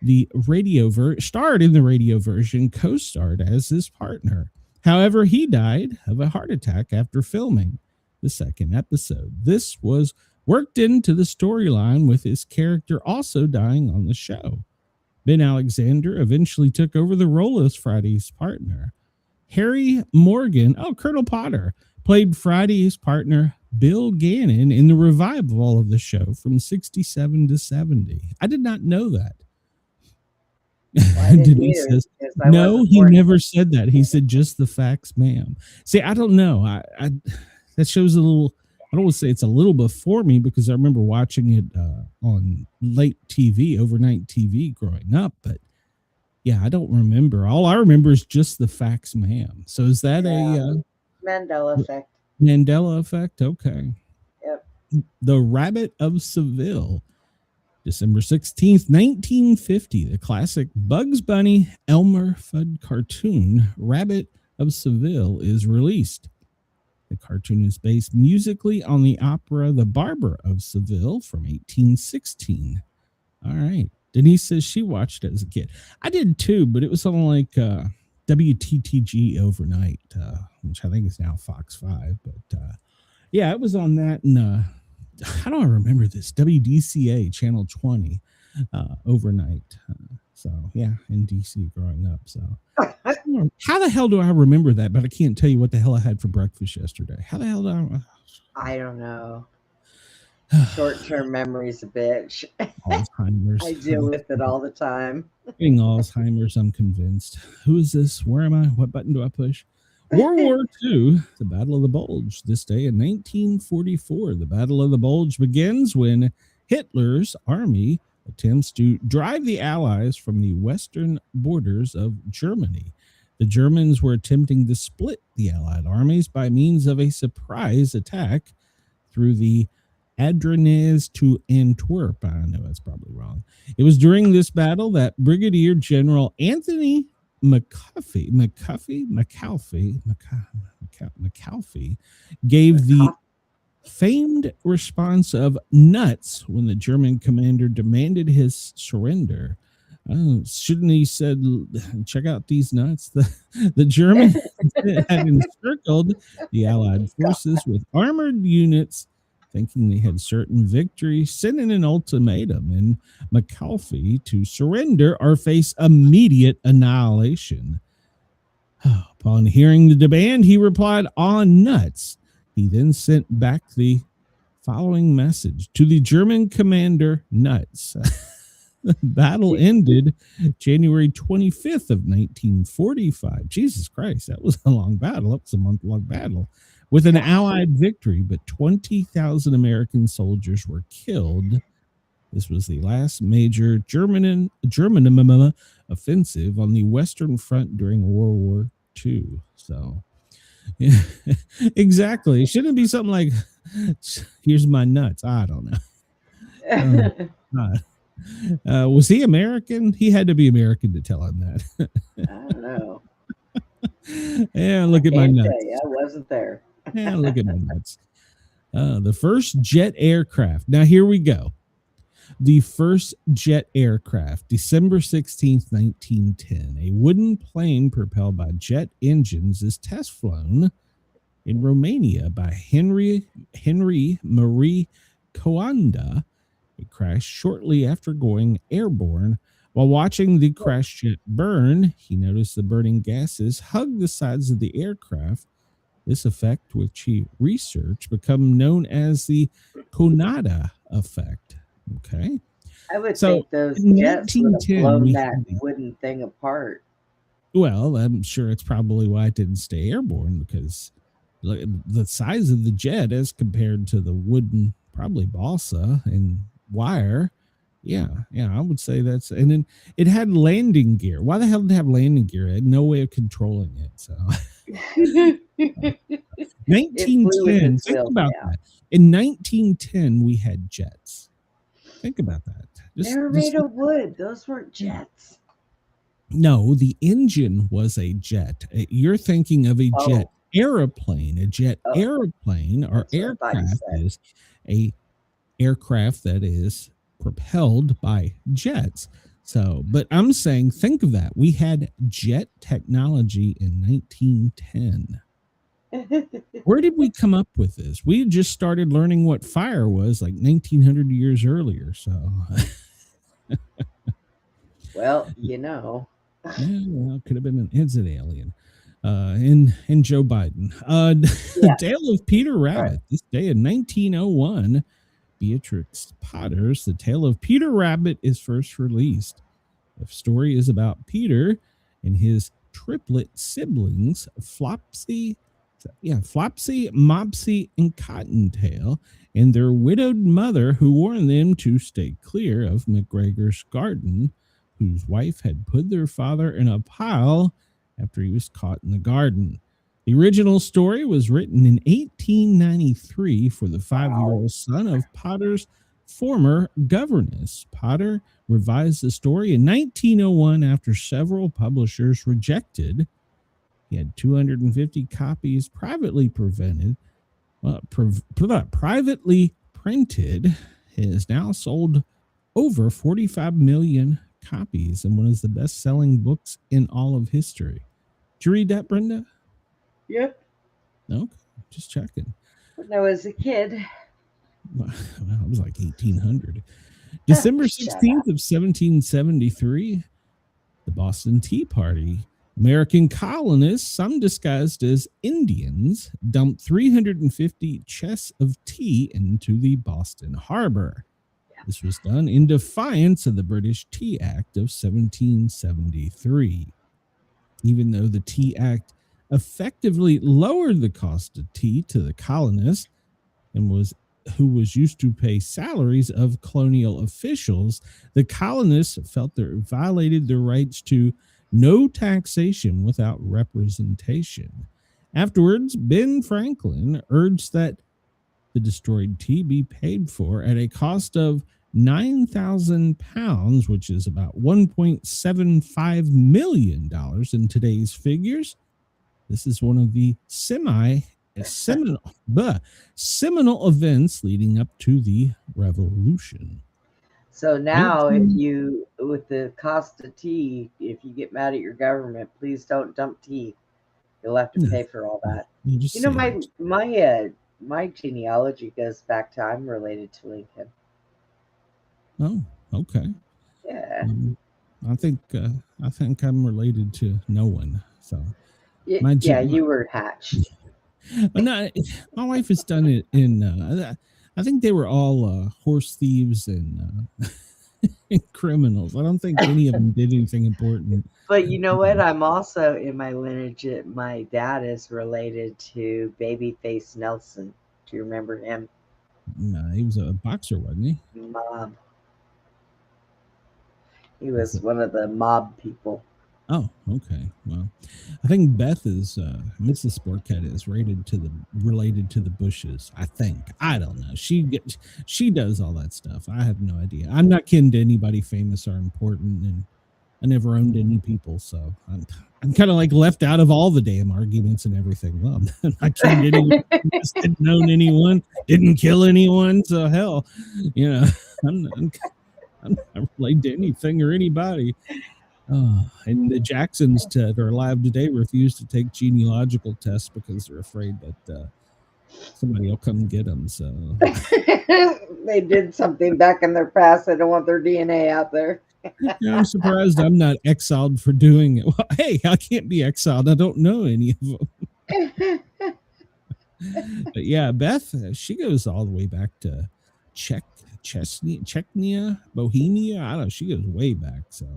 in the radio version, co-starred as his partner. However, he died of a heart attack after filming the second episode. This was worked into the storyline with his character also dying on the show. Ben Alexander eventually took over the role as Friday's partner. Harry Morgan, Colonel Potter, played Friday's partner Bill Gannon in the revival of the show from 67 to 70. I did not know that. No, he never said that. He said, "Just the facts, ma'am." See, I don't know. I that shows a little, I don't want to say it's a little before me, because I remember watching it on late TV, overnight TV growing up, but yeah, I don't remember. All I remember is "Just the facts, ma'am." So is that a Mandela effect? Mandela effect? Okay. Yep. The Rabbit of Seville. December 16th, 1950, the classic Bugs Bunny Elmer Fudd cartoon, Rabbit of Seville, is released. The cartoon is based musically on the opera The Barber of Seville from 1816. All right. Denise says she watched it as a kid. I did too, but it was on like WTTG overnight, which I think is now Fox 5. But yeah, it was on that. And how do I remember this? WDCA Channel 20 overnight. So yeah, in DC growing up. So how the hell do I remember that? But I can't tell you what the hell I had for breakfast yesterday. How the hell do I don't know. Short-term memory's a bitch. Alzheimer's. I deal with it all the time. Getting Alzheimer's, I'm convinced. Who is this? Where am I? What button do I push? World War II, the Battle of the Bulge. This day in 1944, the Battle of the Bulge begins when Hitler's army attempts to drive the Allies from the western borders of Germany. The Germans were attempting to split the Allied armies by means of a surprise attack through the Ardennes to Antwerp. I know that's probably wrong. It was during this battle that Brigadier General Anthony McAuliffe gave the famed response of nuts when the German commander demanded his surrender. Shouldn't he said, check out these nuts? The Germans had encircled the Allied forces with armored units, thinking they had certain victory, sending an ultimatum in McAuliffe to surrender or face immediate annihilation. Upon hearing the demand, he replied, "On nuts." He then sent back the following message to the German commander, nuts. The battle ended January 25th of 1945. Jesus Christ, that was a long battle. That was a month-long battle with an Allied victory, but 20,000 American soldiers were killed. This was the last major German offensive on the Western Front during World War II. So, yeah, exactly. It shouldn't be something like, here's my nuts. I don't know. Was he American? He had to be American to tell him that. I don't know. Yeah, look at my nuts. I wasn't there. Yeah, look at my nuts. The first jet aircraft. Now, here we go. The first jet aircraft, December 16th, 1910. A wooden plane propelled by jet engines is test flown in Romania by Henry Marie Coanda. It crashed shortly after going airborne. While watching the crash jet burn, he noticed the burning gases hugged the sides of the aircraft. This effect, which he researched, became known as the Coanda effect. Okay. I would think those jets would have blown that wooden thing apart. Well, I'm sure it's probably why it didn't stay airborne, because the size of the jet as compared to the wooden, probably balsa and wire. Yeah, I would say that's, and then it had landing gear. Why the hell did it have landing gear? It had no way of controlling it. So 1910, think about that. In 1910, we had jets. Think about that. They were made of wood. Those weren't jets. No, the engine was a jet. You're thinking of a jet airplane. A jet airplane or aircraft is a aircraft that is propelled by jets. So, but I'm saying, think of that. We had jet technology in 1910. Where did we come up with this? We just started learning what fire was like 1900 years earlier. So, well, you know, it could have been it's an alien. And Joe Biden. Tale of Peter Rabbit. This day in 1901, Beatrix Potter's The Tale of Peter Rabbit is first released. The story is about Peter and his triplet siblings, Flopsy, Mopsy, and Cottontail, and their widowed mother, who warned them to stay clear of McGregor's garden, whose wife had put their father in a pile after he was caught in the garden. The original story was written in 1893 for the 5-year-old son of Potter's former governess. Potter revised the story in 1901 after several publishers rejected. He had 250 copies privately privately printed. It is now sold over 45 million copies and one of the best-selling books in all of history. Did you read that, Brenda? Yep. No, just checking. When I was a kid. Well, it was like 1800. December 16th of 1773, the Boston Tea Party. American colonists, some disguised as Indians, dumped 350 chests of tea into the Boston harbor. This was done in defiance of the British Tea Act of 1773. Even though the Tea Act effectively lowered the cost of tea to the colonists and who was used to pay salaries of colonial officials, the colonists felt they violated their rights to no taxation without representation. Afterwards, Ben Franklin urged that the destroyed tea be paid for at a cost of £9,000, which is about $1.75 million in today's figures. This is one of the seminal events leading up to the revolution. So now, if you, with the cost of tea, if you get mad at your government, please don't dump tea. You'll have to pay for all that. You know, my genealogy goes back to I'm related to Lincoln. Oh, okay. Yeah. I think I'm related to no one. So you were hatched. No, my wife has done it in. I think they were all horse thieves and criminals. I don't think any of them did anything important. But you know what? I'm also in my lineage. My dad is related to Babyface Nelson. Do you remember him? No, he was a boxer, wasn't he? Mob. He was one of the mob people. Oh, okay. Well, I think Beth is Mrs. Sportcat is related to the Bushes. I think. I don't know. She does all that stuff. I have no idea. I'm not kin to anybody famous or important, and I never owned any people, so I'm kind of like left out of all the damn arguments and everything. Well, I'm not kin to anyone. Didn't own anyone. Didn't kill anyone. So hell, you know, I'm not related to anything or anybody. And the Jacksons that are alive today refuse to take genealogical tests because they're afraid that somebody will come and get them. So they did something back in their past. They don't want their DNA out there. Yeah, I'm surprised I'm not exiled for doing it. Well, hey, I can't be exiled. I don't know any of them. But yeah, Beth, she goes all the way back to Czechnia, Bohemia. I don't know. She goes way back. So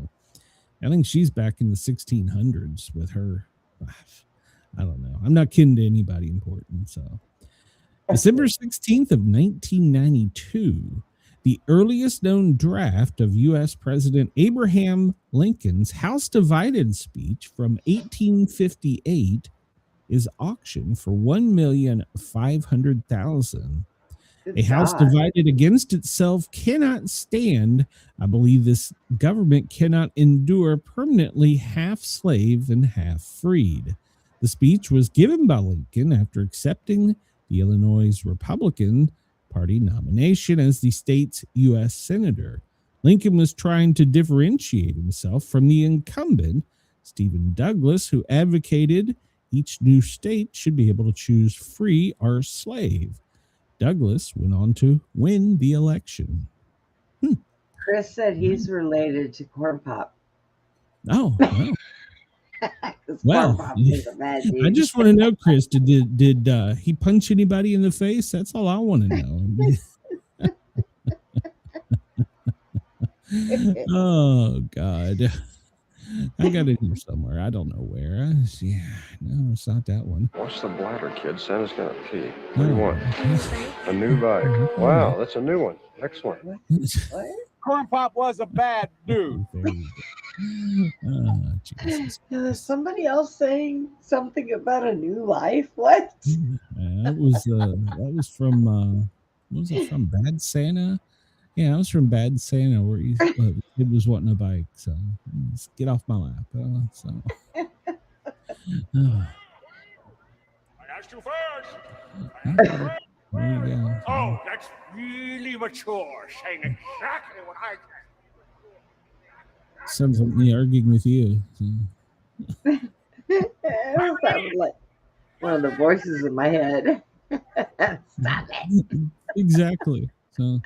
I think she's back in the 1600s with her. I don't know. I'm not kin to anybody important. So December 16th of 1992, the earliest known draft of U.S. President Abraham Lincoln's House Divided speech from 1858 is auctioned for $1,500,000. A house divided against itself cannot stand. I believe this government cannot endure permanently half slave and half freed. The speech was given by Lincoln after accepting the Illinois Republican Party nomination as the state's U.S. Senator. Lincoln was trying to differentiate himself from the incumbent, Stephen Douglas, who advocated each new state should be able to choose free or slave. Douglas went on to win the election. Chris said he's related to Corn Pop. Oh, well. Corn Pop is a bad dude. I just want to know, Chris, did he punch anybody in the face? That's all I want to know. Oh, God. I got it here somewhere. I don't know where. No, it's not that one. Watch the bladder, kid. Santa's got a pee. What do you want? A new bike. Wow, that's a new one. Excellent. What? Corn Pop was a bad dude. Jesus. Is somebody else saying something about a new life? What? That was from what was it from? Bad Santa. Yeah, I was from Bad Santa, where the kid was wanting a bike, so just get off my lap. I asked you first. There you go. Oh, that's really mature, saying exactly what I can. Sounds like me arguing with you. So. That was like one of the voices in my head. Stop it. Exactly. So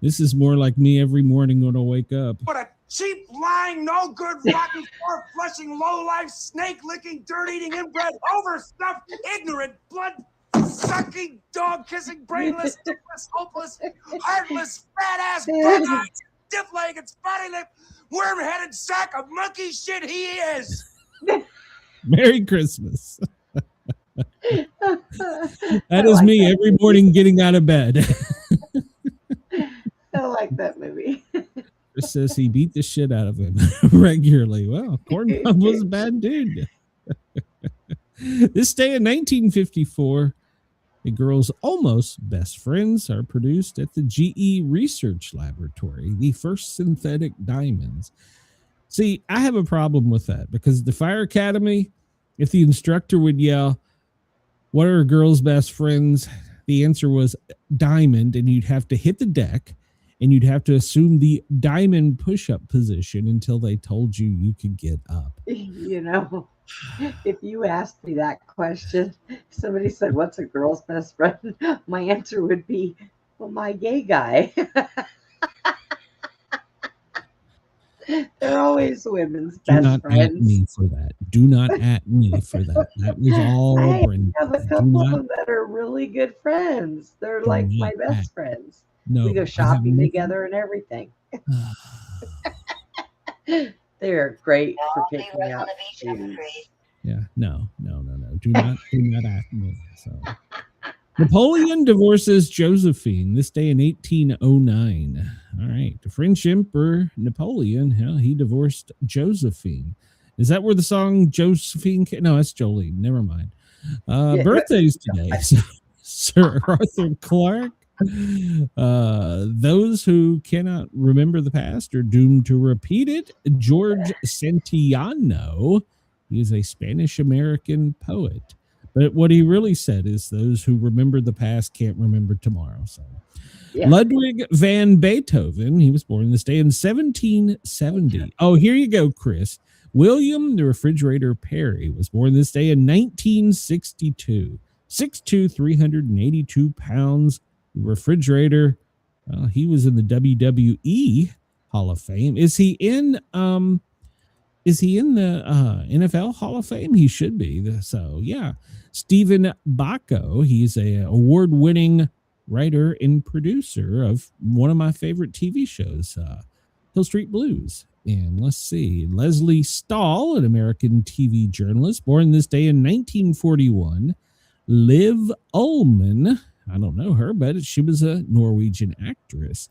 this is more like me every morning when I wake up. What a cheap, lying, no good, rotten, floor-flushing, low-life, snake-licking, dirt-eating, inbred, overstuffed, ignorant, blood-sucking, dog-kissing, brainless, dickless, hopeless, heartless, fat-ass, bug-eyed, stiff-legged, spotty-lipped, worm-headed sack of monkey shit he is. Merry Christmas. That is me every morning getting out of bed. I like that movie. Chris says he beat the shit out of him regularly. Well, Corncob was a bad dude. This day in 1954, a girl's almost best friends are produced at the GE Research Laboratory, the first synthetic diamonds. See, I have a problem with that because the fire academy, if the instructor would yell, "What are a girl's best friends?" the answer was diamond, and you'd have to hit the deck and you'd have to assume the diamond push-up position until they told you you could get up. You know, if you asked me that question, somebody said, "What's a girl's best friend?" My answer would be, "Well, my gay guy." They're always women's Do best not friends. at me for that. Do not at me for that. That was all I Brenda. have a couple of them that are really good friends. They're like my best friends. No, We go shopping together and everything. They're great for picking up shoes. Yeah, no. Do not at me. So Napoleon divorces Josephine this day in 1809. All right. The French Emperor Napoleon, he divorced Josephine. Is that where the song Josephine came? No, that's Jolene. Never mind. Birthdays today. Sir Arthur Clarke. Those who cannot remember the past are doomed to repeat it. George Santillano. He is a Spanish-American poet. But what he really said is those who remember the past can't remember tomorrow. So, yeah. Ludwig van Beethoven, he was born this day in 1770. Oh, here you go, Chris. William the Refrigerator Perry was born this day in 1962. 6'2", 382 pounds. Refrigerator. He was in the WWE Hall of Fame. Is he in the NFL Hall of Fame? He should be. So, yeah. Stephen Bacco, he's a award-winning writer and producer of one of my favorite TV shows, Hill Street Blues. And let's see, Leslie Stahl, an American TV journalist, born this day in 1941. Liv Ullmann, I don't know her, but she was a Norwegian actress.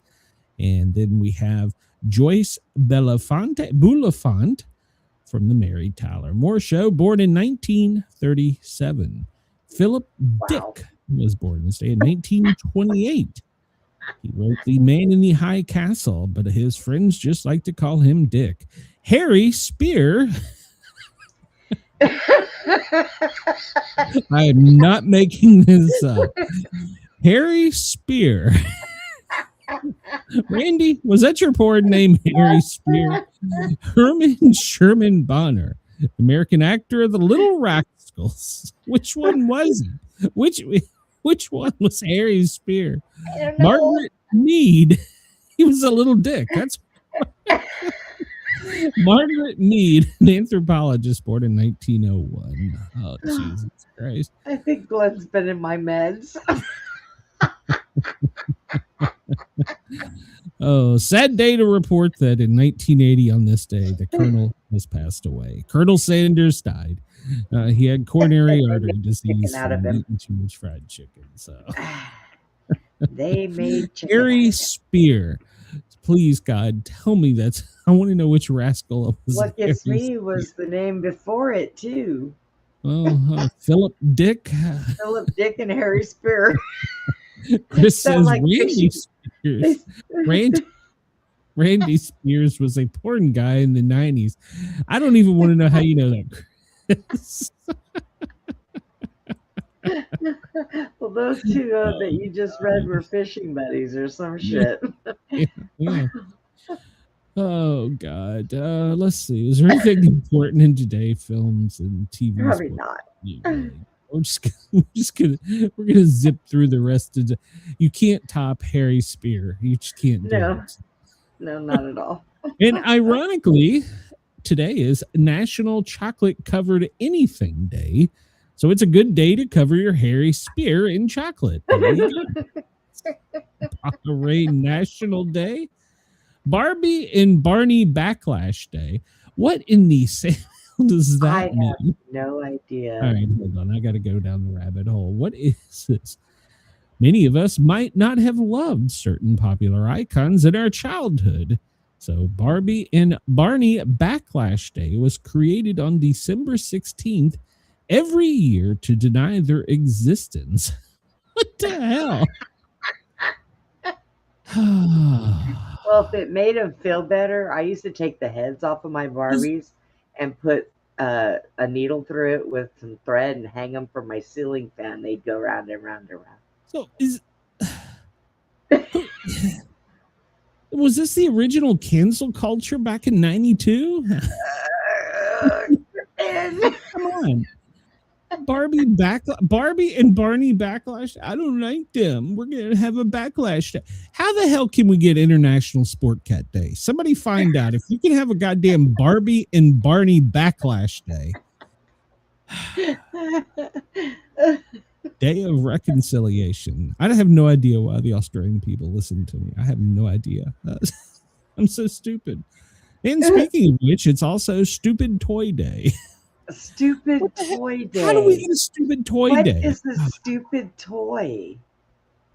And then we have Joyce Bulifant from the Mary Tyler Moore Show, born in 1937. Philip Dick was born this day in 1928. He wrote The Man in the High Castle, but his friends just like to call him Dick. Harry Spear. I am not making this up. Harry Spear. Randy, was that your porn name, Harry Spear? Herman Sherman Bonner, American actor of The Little Rascals. Which one was he? Which one was Harry Spear? Margaret Mead. He was a little dick. That's Margaret Mead, an anthropologist, born in 1901. Oh, Jesus Christ. I think Glenn's been in my meds. Oh, sad day to report that in 1980 on this day, the Colonel has passed away. Colonel Sanders died. He had coronary artery disease from eating too much fried chicken. So they made chicken. Harry Spear. Please, God, tell me that's. I want to know which rascal it was. What gets me was the name before it too. Oh, Philip Dick. Philip Dick and Harry Spear. Chris says like Randy Spears. Randy Spears was a porn guy in the 90s. I don't even want to know how you know that, Chris. Well, those two that you just read were fishing buddies or some shit. Yeah. Oh God. Let's see. Is there anything important in today? Films and TV? Probably sports? not. Yeah, really. We're gonna zip through the rest of the. You can't top Harry Spear. You just can't do No. it. No, not at all. And ironically, today is National Chocolate Covered Anything Day. So it's a good day to cover your Harry Spear in chocolate. Ray National Day. Barbie and Barney Backlash Day. What in the sale does that mean? I have no idea. All right, hold on. I got to go down the rabbit hole. What is this? Many of us might not have loved certain popular icons in our childhood. So Barbie and Barney Backlash Day was created on December 16th every year to deny their existence. What the hell? Well, if it made them feel better, I used to take the heads off of my Barbies and put a needle through it with some thread and hang them from my ceiling fan. They'd go round and round and round. So was this the original cancel culture back in 92? Come on. Barbie and Barney Backlash. I don't like them. We're gonna have a backlash day. How the hell can we get International Sportcat Day? Somebody find out if you can have a goddamn Barbie and Barney Backlash Day. Day of Reconciliation. I have no idea why the Australian people listen to me. I have no idea. I'm so stupid. And speaking of which, it's also Stupid Toy Day. Stupid toy day. How do we get a stupid toy day? What is a stupid toy?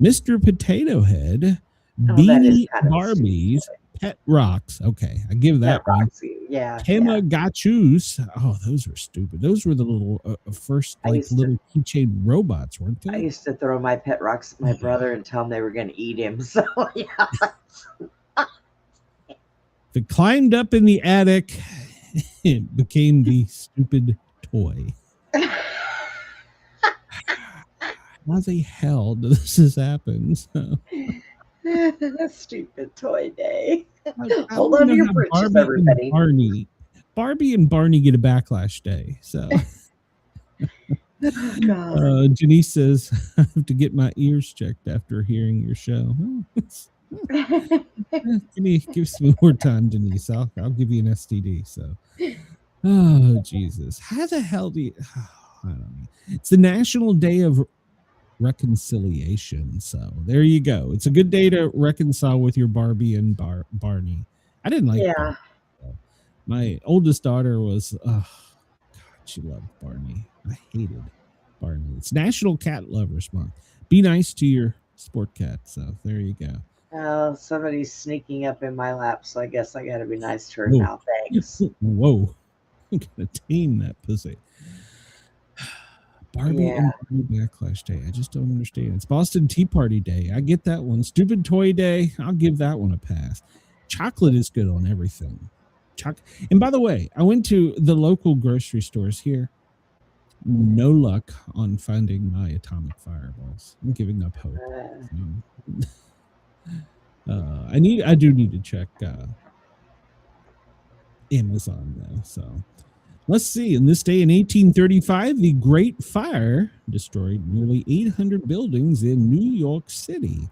Mr. Potato Head, Beanie Barbies, Pet Rocks. Okay, I give that Pet one. Roxy. Yeah. Tamagotchis. Oh, those were stupid. Those were the little first little keychain robots, weren't they? I used to throw my Pet Rocks at my brother and tell him they were going to eat him. So yeah. If it climbed up in the attic, it became the stupid toy. How the hell does this happen? So, stupid toy day. Hold on to your britches, everybody. Barbie and Barney get a backlash day. So, Janice says, I have to get my ears checked after hearing your show. Give some more time, Denise. I'll give you an STD. So, oh Jesus, how the hell do you? Oh, I don't know. It's the National Day of Reconciliation. So there you go. It's a good day to reconcile with your Barbie and Barney. I didn't like. Yeah. My oldest daughter was. God, she loved Barney. I hated Barney. It's National Cat Lovers Month. Be nice to your sport cat. So there you go. Somebody's sneaking up in my lap, so I guess I got to be nice to her now. Thanks. Whoa. I'm going to tame that pussy. Barbie and Barney Backlash Day. I just don't understand. It's Boston Tea Party Day. I get that one. Stupid Toy Day. I'll give that one a pass. Chocolate is good on everything. And by the way, I went to the local grocery stores here. No luck on finding my atomic fireballs. I'm giving up hope. I do need to check Amazon though. So let's see. In this day in 1835, the Great Fire destroyed nearly 800 buildings in New York City.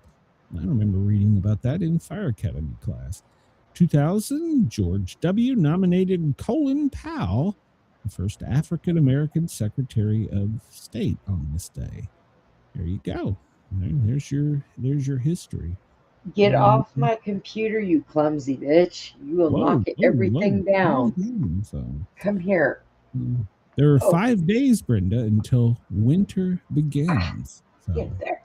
I remember reading about that in Fire Academy class. 2000, George W. nominated Colin Powell, the first African-American Secretary of State, on this day. There you go. There's your history. Get off my computer, you clumsy bitch. You will knock everything down. So, come here. There are 5 days, Brenda, until winter begins. So. Get there.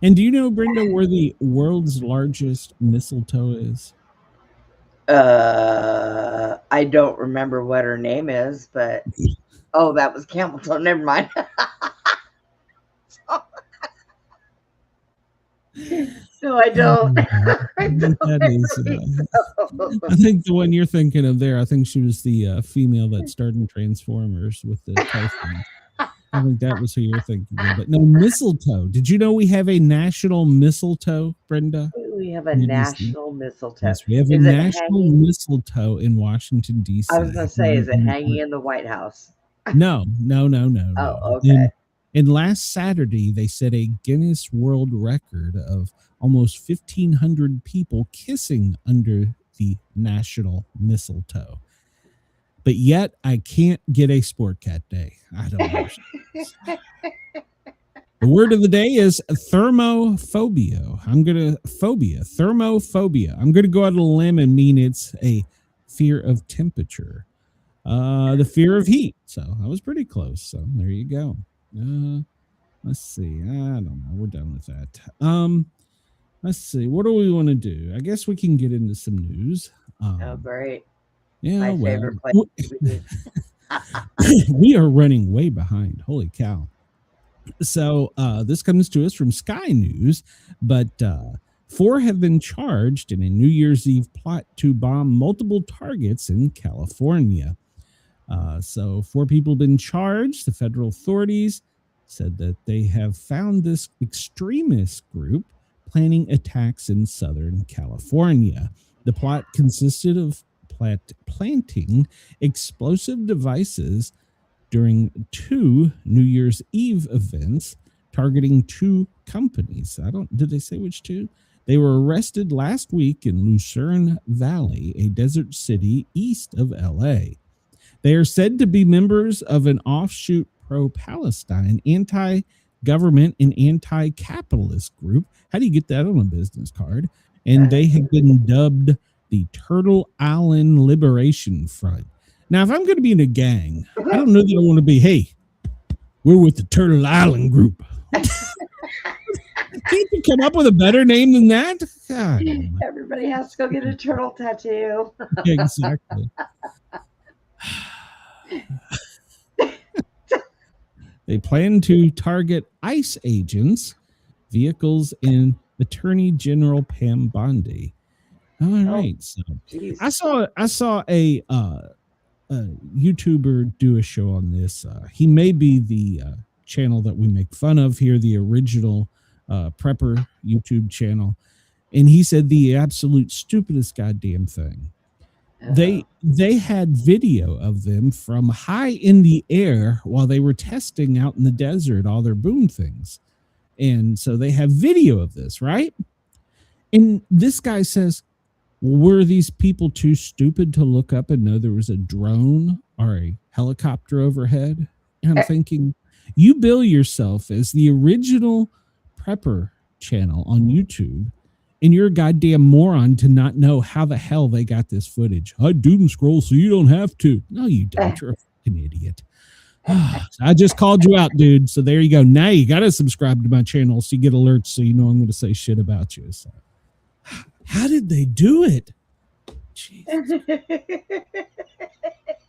And do you know, Brenda, where the world's largest mistletoe is? I don't remember what her name is, but that was Campbelltown. Never mind. No, I don't. I don't That is, think so. I think the one you're thinking of there, I think she was the female that starred in Transformers with the typhoon. I think that was who you're thinking of. But no, mistletoe. Did you know we have a national mistletoe, Brenda? We have a In DC? national mistletoe. Yes, we have a Is it national hanging? mistletoe in Washington, D.C. I was going to say, is it hanging in the White House? No. Oh, okay. And last Saturday, they set a Guinness World Record of almost 1,500 people kissing under the national mistletoe. But yet, I can't get a Sportcat day. I don't understand. The word of the day is thermophobia. Thermophobia. I'm going to go out on a limb and mean it's a fear of temperature. The fear of heat. So I was pretty close. So there you go. Let's see. I don't know. We're done with that. Let's see. What do we want to do? I guess we can get into some news. Oh, great. Yeah, My well, favorite place. we are running way behind. Holy cow. So this comes to us from Sky News, but 4 have been charged in a New Year's Eve plot to bomb multiple targets in California. So 4 people have been charged. The federal authorities said that they have found this extremist group planning attacks in Southern California. The plot consisted of planting explosive devices during 2 New Year's Eve events targeting 2 companies. Did they say which 2? They were arrested last week in Lucerne Valley, a desert city east of LA. They are said to be members of an offshoot pro-Palestine, anti-government, and anti-capitalist group. How do you get that on a business card? And they have been dubbed the Turtle Island Liberation Front. Now, if I'm going to be in a gang, I don't know that I want to be, hey, we're with the Turtle Island group. Can't you come up with a better name than that? God. Everybody has to go get a turtle tattoo. Exactly. They plan to target ICE agents, vehicles, and Attorney General Pam Bondi. All right. So Geez. I saw a YouTuber do a show on this. He may be the channel that we make fun of here, the original prepper YouTube channel. And he said the absolute stupidest goddamn thing. They had video of them from high in the air while they were testing out in the desert all their boom things. And so they have video of this, right? And this guy says, were these people too stupid to look up and know there was a drone or a helicopter overhead? And I'm thinking, you bill yourself as the original prepper channel on YouTube, and you're a goddamn moron to not know how the hell they got this footage. I doom scroll so you don't have to. No, you don't. You're a fucking idiot. I just called you out, dude. So there you go. Now you got to subscribe to my channel so you get alerts so you know I'm going to say shit about you. So, how did they do it? Jesus.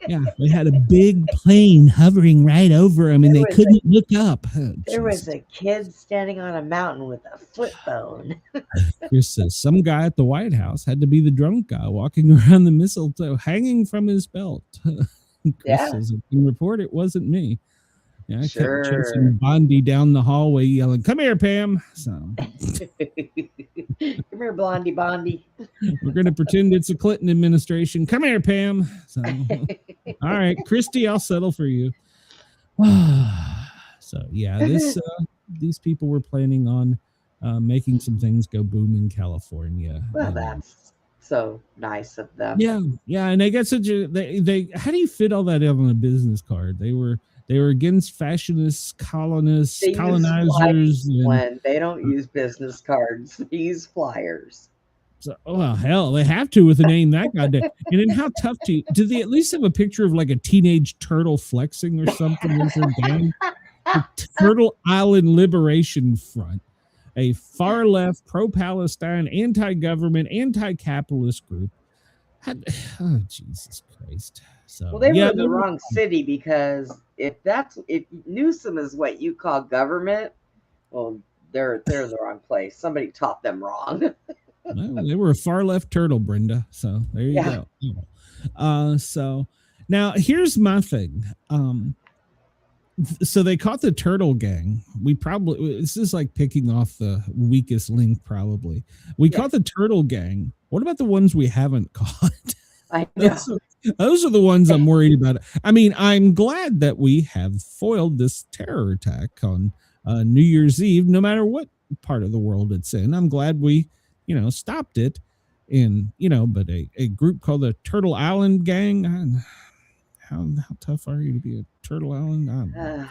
Yeah, they had a big plane hovering right over them, and they couldn't look up. Oh, there was a kid standing on a mountain with a foot bone. Chris says some guy at the White House had to be the drunk guy walking around the mistletoe hanging from his belt. Chris says, I can report it wasn't me. Yeah, I kept chasing Bondi down the hallway yelling, "Come here, Pam." So come here, Blondie Bondi. We're going to pretend it's a Clinton administration. Come here, Pam. So, all right, Christy, I'll settle for you. So yeah, these people were planning on making some things go boom in California. Well, that's so nice of them. Yeah, and they got such a they. How do you fit all that on a business card? They were against fascists, colonizers. When they don't use business cards, they use flyers. So, well, hell, they have to with a name that goddamn. And then how tough do they at least have a picture of like a teenage turtle flexing or something with their gang? The Turtle Island Liberation Front, a far left, pro-Palestine, anti-government, anti-capitalist group. Oh, Jesus Christ. So, well, they were in the wrong city, because if Newsom is what you call government, well, they're in the wrong place. Somebody taught them wrong. Well, they were a far left turtle, Brenda. So there you go. So now here's my thing. So they caught the turtle gang. This is like picking off the weakest link, probably. We caught the turtle gang. What about the ones we haven't caught? I know. Those are the ones I'm worried about. I mean, I'm glad that we have foiled this terror attack on New Year's Eve, no matter what part of the world it's in. I'm glad we, stopped it. And, but a group called the Turtle Island Gang, how tough are you to be a Turtle Island?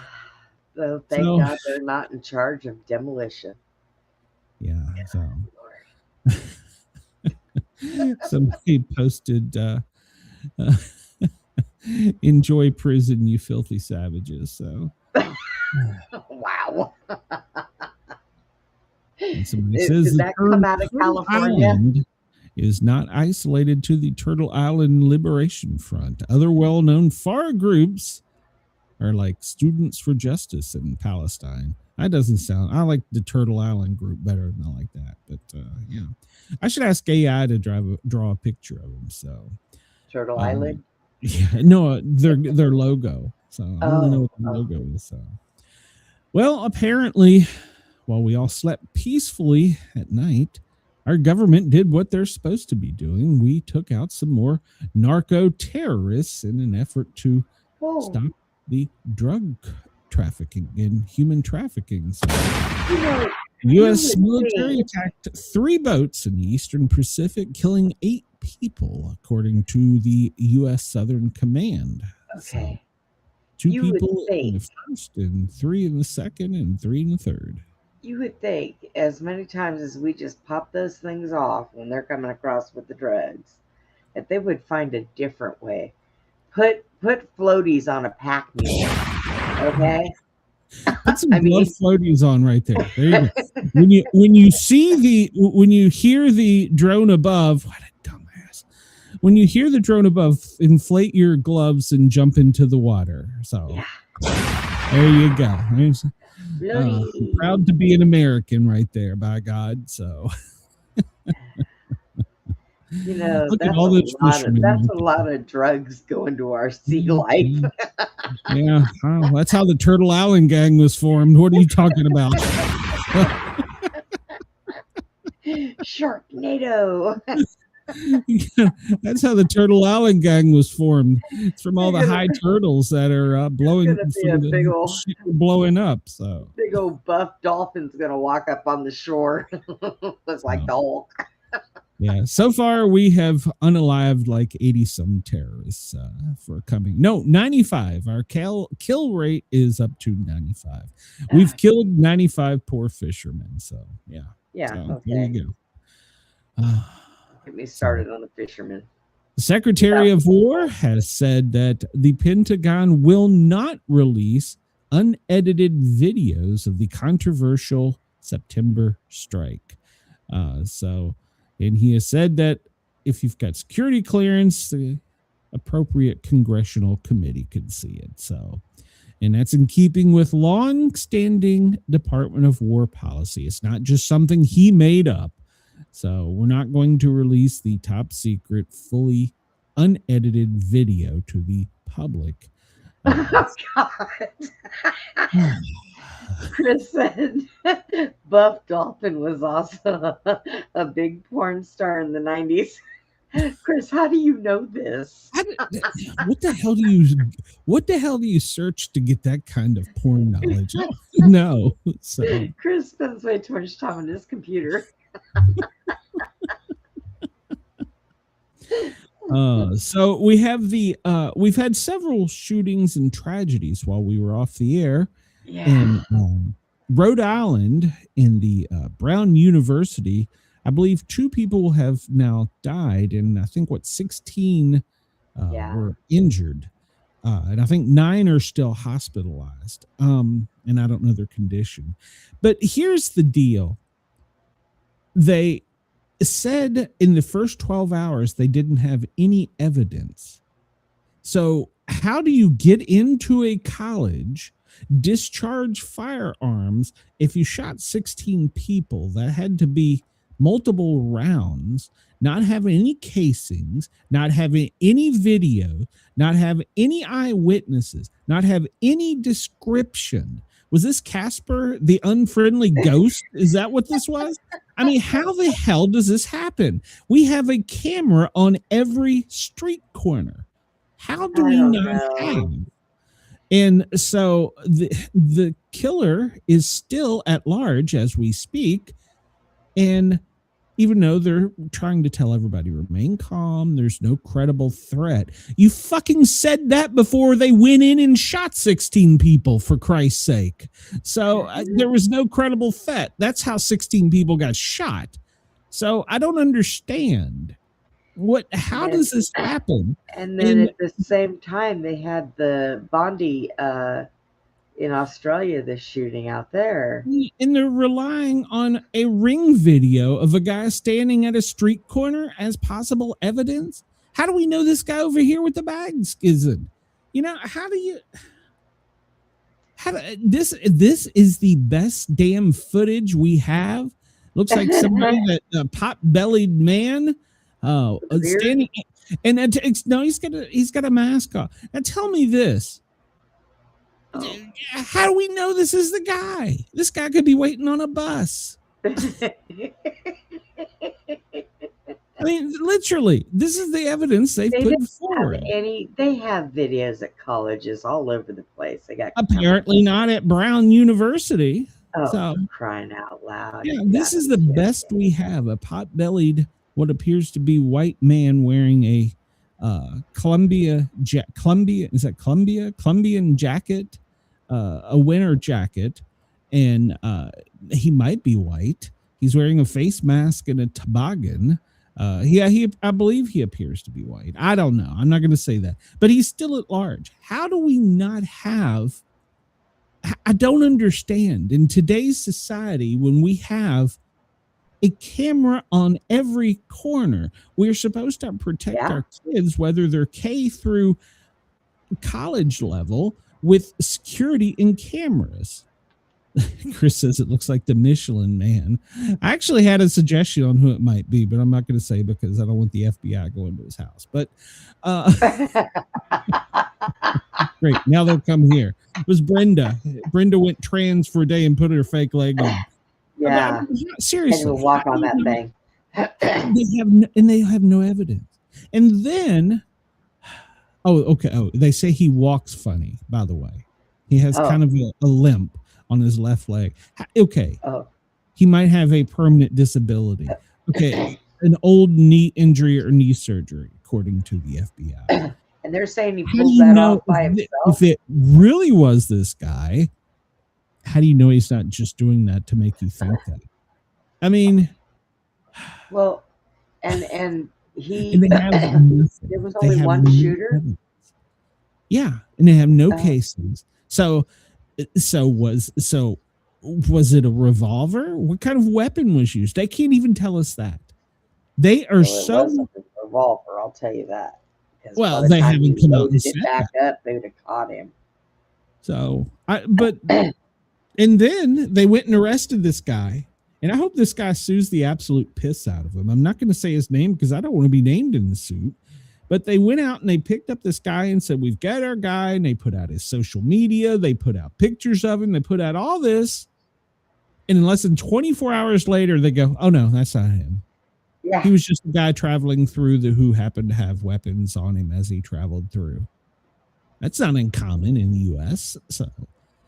So thank God they're not in charge of demolition. Yeah. So somebody posted, enjoy prison, you filthy savages. So wow. And somebody says did that come out of California? Island is not isolated to the Turtle Island Liberation Front. Other well-known FAR groups are like Students for Justice in Palestine. That doesn't sound. I like the Turtle Island group better than I like that. But I should ask AI to draw a picture of them. So Turtle Island. Yeah, no, their logo. So I don't know what the logo is. So, well, apparently, while we all slept peacefully at night, our government did what they're supposed to be doing. We took out some more narco terrorists in an effort to stop the drug trafficking and human trafficking. So, U.S. military attacked 3 boats in the Eastern Pacific, killing 8 people, according to the U.S. Southern Command. Okay. So, 2 people in the first, and 3 in the second, and 3 in the third. You would think as many times as we just pop those things off when they're coming across with the drugs, that they would find a different way. Put floaties on a pack mule, okay? Put some blood floaties on right there. There you go. When you hear the drone above, what a dumbass. When you hear the drone above, inflate your gloves and jump into the water. So there you go. Proud to be an American right there, by God. So look at all those fishermen. That's a lot of drugs going to our sea life. Yeah, that's how the Turtle Island Gang was formed. What are you talking about? Sharknado. That's how the Turtle Island Gang was formed. It's from all the high turtles that are blowing up. So big old buff dolphin's gonna walk up on the shore. Looks like the Hulk. Yeah, so far we have unalived like 80 some terrorists for coming. No, 95. Our kill rate is up to 95. We've killed 95 poor fishermen. So yeah. So, okay. There you go. Get me started on the fishermen. The Secretary of War has said that the Pentagon will not release unedited videos of the controversial September strike. And he has said that if you've got security clearance, the appropriate congressional committee could see it. So, and that's in keeping with long-standing Department of War policy. It's not just something he made up. So we're not going to release the top secret, fully unedited video to the public. Oh, God. Chris said Buff Dolphin was also a big porn star in the 90s. Chris, how do you know this? What the hell do you search to get that kind of porn knowledge? No. So Chris spends way too much time on his computer. So we have we've had several shootings and tragedies while we were off the air. Yeah. In Rhode Island, in the Brown University, I believe 2 people have now died, and I think 16 were injured, and I think 9 are still hospitalized. And I don't know their condition, but here's the deal: they said in the first 12 hours they didn't have any evidence. So how do you get into a college discharge firearms. If you shot 16 people, that had to be multiple rounds, not having any casings, not having any video, not have any eyewitnesses, not have any description. Was this Casper, the unfriendly ghost? Is that what this was? I mean, how the hell does this happen? We have a camera on every street corner. How do we not have? And so the killer is still at large as we speak. And even though they're trying to tell everybody remain calm, there's no credible threat. You fucking said that before they went in and shot 16 people, for Christ's sake. So there was no credible threat. That's how 16 people got shot. So I don't understand. How does this happen? And then at the same time, they had the Bondi in Australia, the shooting out there. And they're relying on a ring video of a guy standing at a street corner as possible evidence. How do we know this guy over here with the bags isn't? You know, this is the best damn footage we have. Looks like somebody that a pot-bellied man standing, and no, he's got a mask on. Now tell me this. How do we know this is the guy? This guy could be waiting on a bus. I mean, literally, this is the evidence they put forward. They have videos at colleges all over the place. They got apparently not at Brown University. Oh, so, crying out loud! Yeah, this is the best we have. A pot-bellied, what appears to be white man wearing a Colombian jacket, a winter jacket, and he might be white. He's wearing a face mask and a toboggan. I believe he appears to be white. I don't know. I'm not going to say that, but he's still at large. How do we not have? I don't understand in today's society when we have a camera on every corner. We're supposed to protect our kids, whether they're K through college level, with security and cameras. Chris says it looks like the Michelin Man. I actually had a suggestion on who it might be, but I'm not going to say because I don't want the FBI going to his house. But great. Now they'll come here. It was Brenda. Brenda went trans for a day and put her fake leg on. Yeah. Seriously. And we'll walk on that thing. They have no evidence. And then, they say he walks funny, by the way. He has kind of a limp on his left leg. Okay. He might have a permanent disability. Okay. An old knee injury or knee surgery, according to the FBI. And they're saying he pulls that off by himself. If it really was this guy, how do you know he's not just doing that to make you think that? I mean, well, and he and they have there was only one shooter. Evidence. Yeah, and they have no cases. So was it a revolver? What kind of weapon was used? They can't even tell us that. They are It wasn't a revolver, I'll tell you that. Well, they haven't come out and said back up. They would have caught him. So, and then they went and arrested this guy. And I hope this guy sues the absolute piss out of him. I'm not going to say his name because I don't want to be named in the suit. But they went out and they picked up this guy and said, we've got our guy. And they put out his social media. They put out pictures of him. They put out all this. And in less than 24 hours later, they go, oh, no, that's not him. Yeah. He was just a guy traveling through who happened to have weapons on him as he traveled through. That's not uncommon in the U.S. So,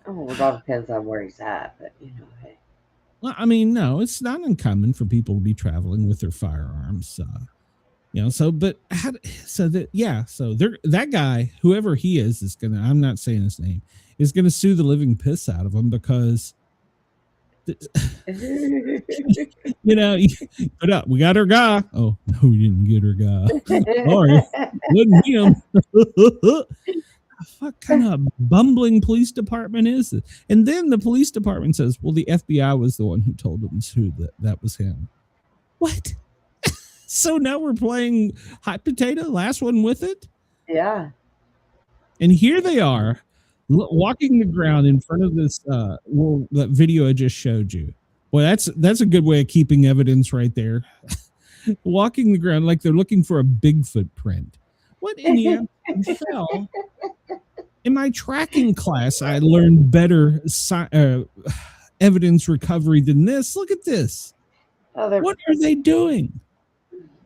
well, it all depends on where he's at, but hey. Well, I mean, no, it's not uncommon for people to be traveling with their firearms. That guy, whoever he is gonna. I'm not saying his name, is gonna sue the living piss out of him because. Put up. We got our guy. Oh no, we didn't get our guy. Sorry, wasn't him. What kind of bumbling police department is this? And then the police department says, well, the FBI was the one who told them that was him. What? So now we're playing hot potato, last one with it? Yeah. And here they are walking the ground in front of this that video I just showed you. Well, that's a good way of keeping evidence right there. Walking the ground like they're looking for a Bigfoot print. What in the hell? In my tracking class, I learned better evidence recovery than this. Look at this. Oh, what are they doing?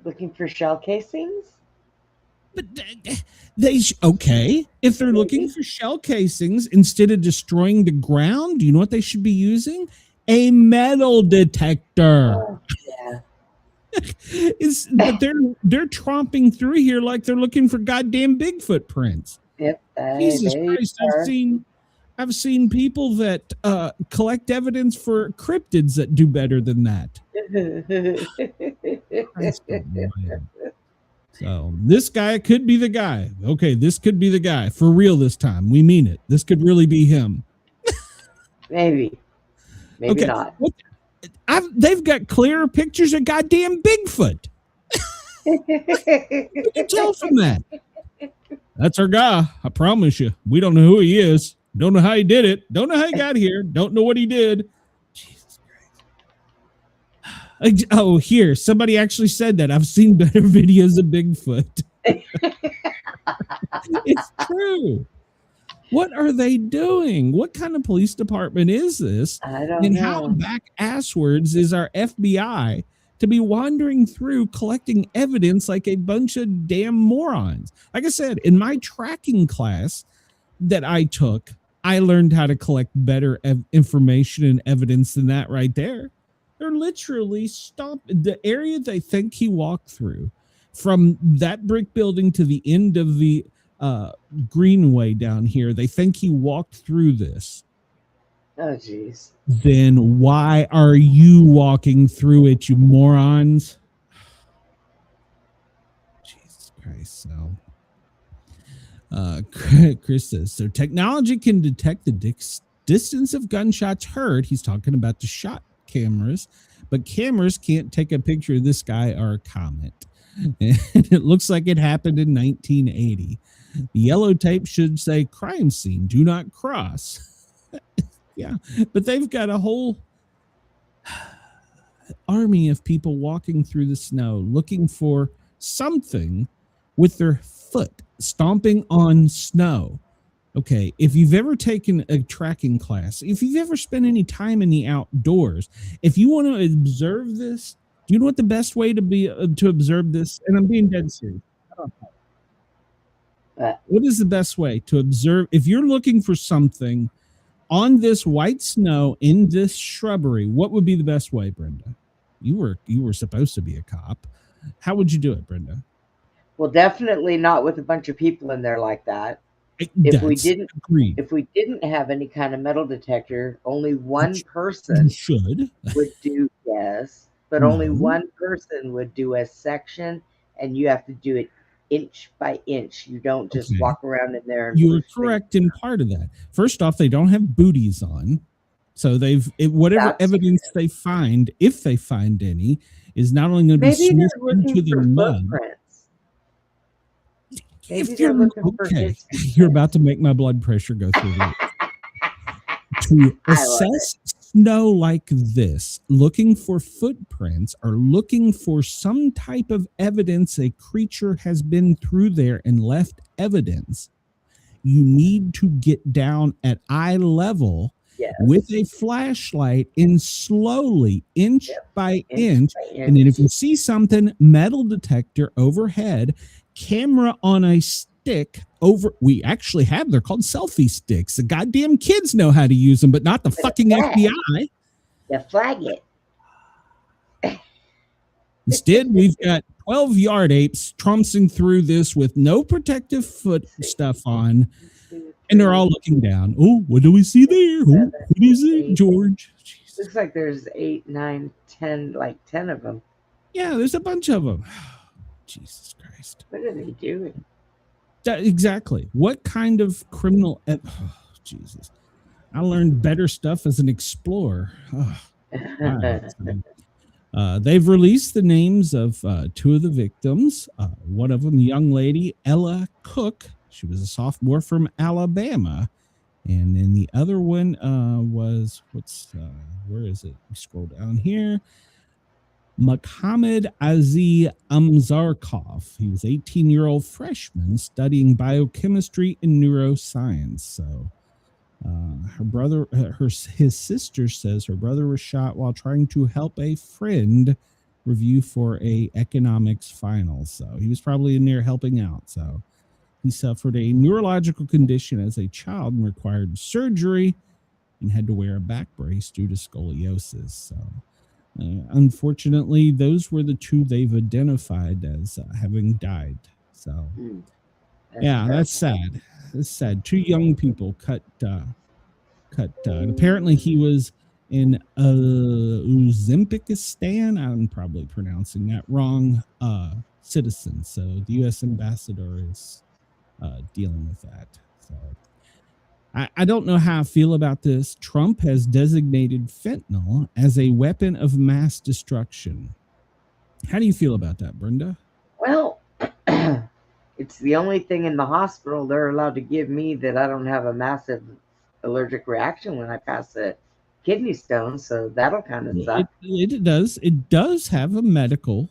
Looking for shell casings? But okay, if they're looking for shell casings instead of destroying the ground, do you know what they should be using? A metal detector. Oh, yeah. But they're tromping through here like they're looking for goddamn Bigfoot prints. Yep. Jesus Christ! I've seen people that collect evidence for cryptids that do better than that. So this guy could be the guy. Okay, this could be the guy for real this time. We mean it. This could really be him. Maybe okay. Not. They've got clearer pictures of goddamn Bigfoot. What can you tell from that? That's our guy. I promise you. We don't know who he is. Don't know how he did it. Don't know how he got here. Don't know what he did. Jesus Christ. Oh, here. Somebody actually said that. I've seen better videos of Bigfoot. It's true. What are they doing? What kind of police department is this? I don't know. And how back asswards is our FBI to be wandering through collecting evidence like a bunch of damn morons? Like I said, in my tracking class that I took, I learned how to collect better information and evidence than that right there. They're literally the area they think he walked through from that brick building to the end of the greenway down here. They think he walked through this. Oh, jeez. Then why are you walking through it, you morons? Jesus Christ. So, Chris says, so technology can detect the distance of gunshots heard. He's talking about the shot cameras, but cameras can't take a picture of this guy or a comet. And it looks like it happened in 1980. The yellow tape should say crime scene, do not cross. Yeah, but they've got a whole army of people walking through the snow looking for something with their foot stomping on snow. Okay, if you've ever taken a tracking class, if you've ever spent any time in the outdoors, if you want to observe this, do you know what the best way to observe this? And I'm being dead serious. What is the best way to observe? If you're looking for something on this white snow in this shrubbery, what would be the best way, Brenda? You were supposed to be a cop. How would you do it, Brenda? Well, definitely not with a bunch of people in there like that. If we didn't have any kind of metal detector, only one person would do only one person would do a section, and you have to do it inch by inch. You don't just walk around in there. And you're correct in part of that. First off, they don't have booties on, so whatever evidence they find, if they find any, is not only going to be smoothed into the mud. If you're about to make my blood pressure go through the roof. To assess snow like this, looking for footprints or looking for some type of evidence a creature has been through there and left evidence, you need to get down at eye level with a flashlight and slowly, inch by inch. And then if you see something, metal detector overhead, camera on a stick over. We actually have, they're called selfie sticks. The goddamn kids know how to use them, but not the fucking FBI. You flag it. Instead, we've got 12 yard apes trouncing through this with no protective foot stuff on, and they're all looking down. Oh, what do we see there? What is it, George? Jesus. Looks like there's 8, 9, 10, like 10 of them. Yeah, there's a bunch of them. Jesus Christ. What are they doing? Exactly. What kind of criminal? Jesus. I learned better stuff as an explorer. They've released the names of 2 of the victims. One of them, young lady, Ella Cook. She was a sophomore from Alabama. And then the other one was where is it? We scroll down here. Mohammed Azi Amzarkov. He was 18-year-old freshman studying biochemistry and neuroscience. So her brother, his sister says her brother was shot while trying to help a friend review for a economics final. So he was probably in there helping out. So he suffered a neurological condition as a child and required surgery and had to wear a back brace due to scoliosis. So unfortunately, those were the two they've identified as having died. So that's sad. It's sad. Two young people cut. And apparently he was in Uzbekistan. I'm probably pronouncing that wrong. Citizen. So the U.S. ambassador is dealing with that. So I don't know how I feel about this. Trump has designated fentanyl as a weapon of mass destruction. How do you feel about that, Brenda? Well, it's the only thing in the hospital they're allowed to give me that I don't have a massive allergic reaction when I pass a kidney stone. So that'll kind of suck. It does. It does have a medical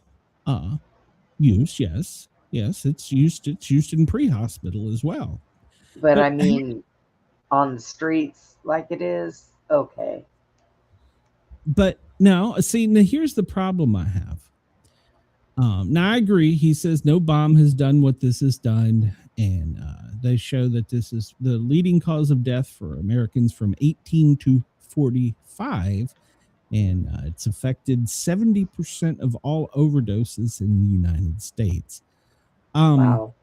use. Yes. It's used in pre-hospital as well. But I mean, on the streets like it is, okay. But now, see, now here's the problem I have. Now I agree. He says no bomb has done what this has done, and they show that this is the leading cause of death for Americans from 18 to 45, and it's affected 70% of all overdoses in the United States. Wow.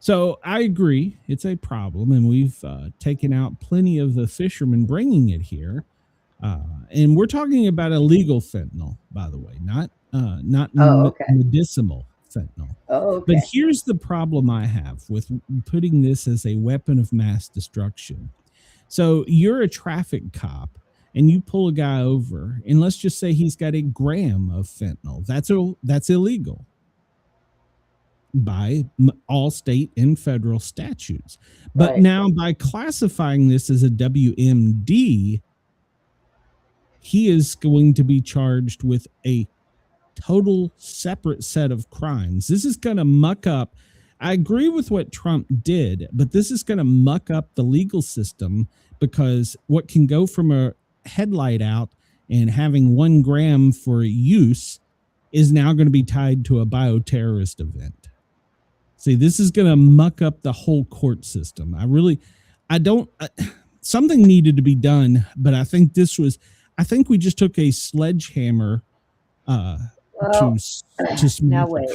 So I agree, it's a problem, and we've taken out plenty of the fishermen bringing it here. And we're talking about illegal fentanyl, by the way, not medicinal fentanyl. Oh, okay. But here's the problem I have with putting this as a weapon of mass destruction. So you're a traffic cop, and you pull a guy over, and let's just say he's got a gram of fentanyl. That's illegal by all state and federal statutes. But now by classifying this as a WMD, he is going to be charged with a total separate set of crimes. This is going to muck up. I agree with what Trump did, but this is going to muck up the legal system, because what can go from a headlight out and having 1 gram for use is now going to be tied to a bioterrorist event. See, this is going to muck up the whole court system. Something needed to be done, but I think we just took a sledgehammer to now wait,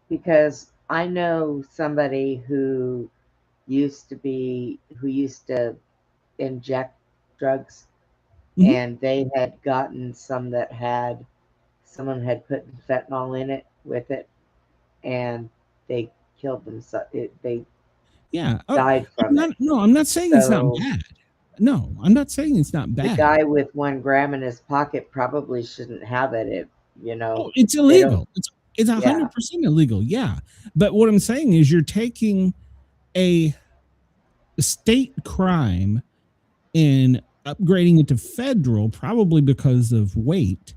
because I know somebody who used to inject drugs, and they had gotten some that someone had put fentanyl in it with it, and they killed themselves. They died from it. No, I'm not saying it's not bad. No, I'm not saying it's not bad. The guy with 1 gram in his pocket probably shouldn't have it. It's illegal. It's 100% illegal. Yeah. But what I'm saying is you're taking a state crime and upgrading it to federal, probably because of weight.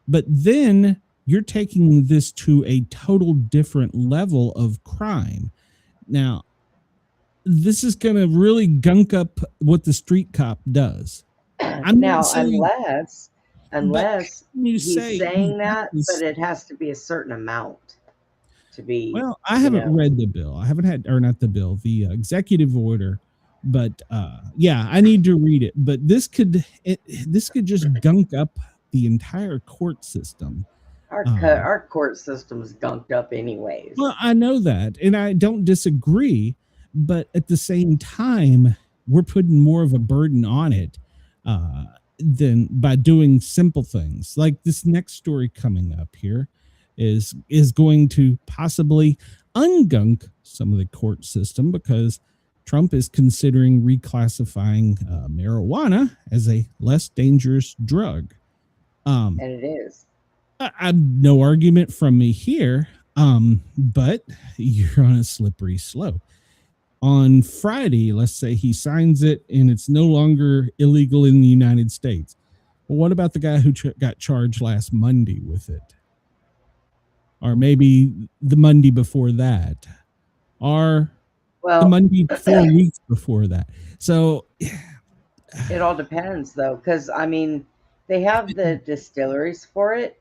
But then you're taking this to a total different level of crime. Now, this is going to really gunk up what the street cop does. Unless he's saying that, but it has to be a certain amount to be. Well, I haven't read the bill. I haven't had, or not the bill, the executive order. But I need to read it. But this could just gunk up the entire court system. Our court system is gunked up anyways. Well, I know that, and I don't disagree. But at the same time, we're putting more of a burden on it than by doing simple things. Like this next story coming up here is going to possibly ungunk some of the court system, because Trump is considering reclassifying marijuana as a less dangerous drug. And it is. No argument from me here, but you're on a slippery slope. on Friday, let's say he signs it and it's no longer illegal in the United States. Well, what about the guy who got charged last Monday with it? Or maybe the Monday before that? Or the Monday 4 weeks before that? So it all depends, though, because, I mean, they have the distilleries for it.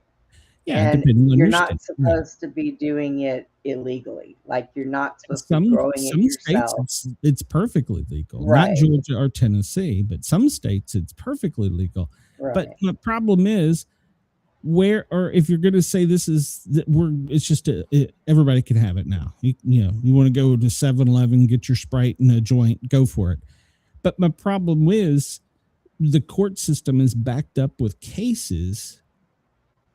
Yeah, and you're not supposed to be doing it illegally. Like, you're not supposed to be growing it yourself. States it's perfectly legal. Right. Not Georgia or Tennessee, but some states it's perfectly legal. Right. But the problem is, where, or if you're going to say this is, it's just everybody can have it now. You want to go to 7-Eleven, get your Sprite and a joint, go for it. But my problem is the court system is backed up with cases.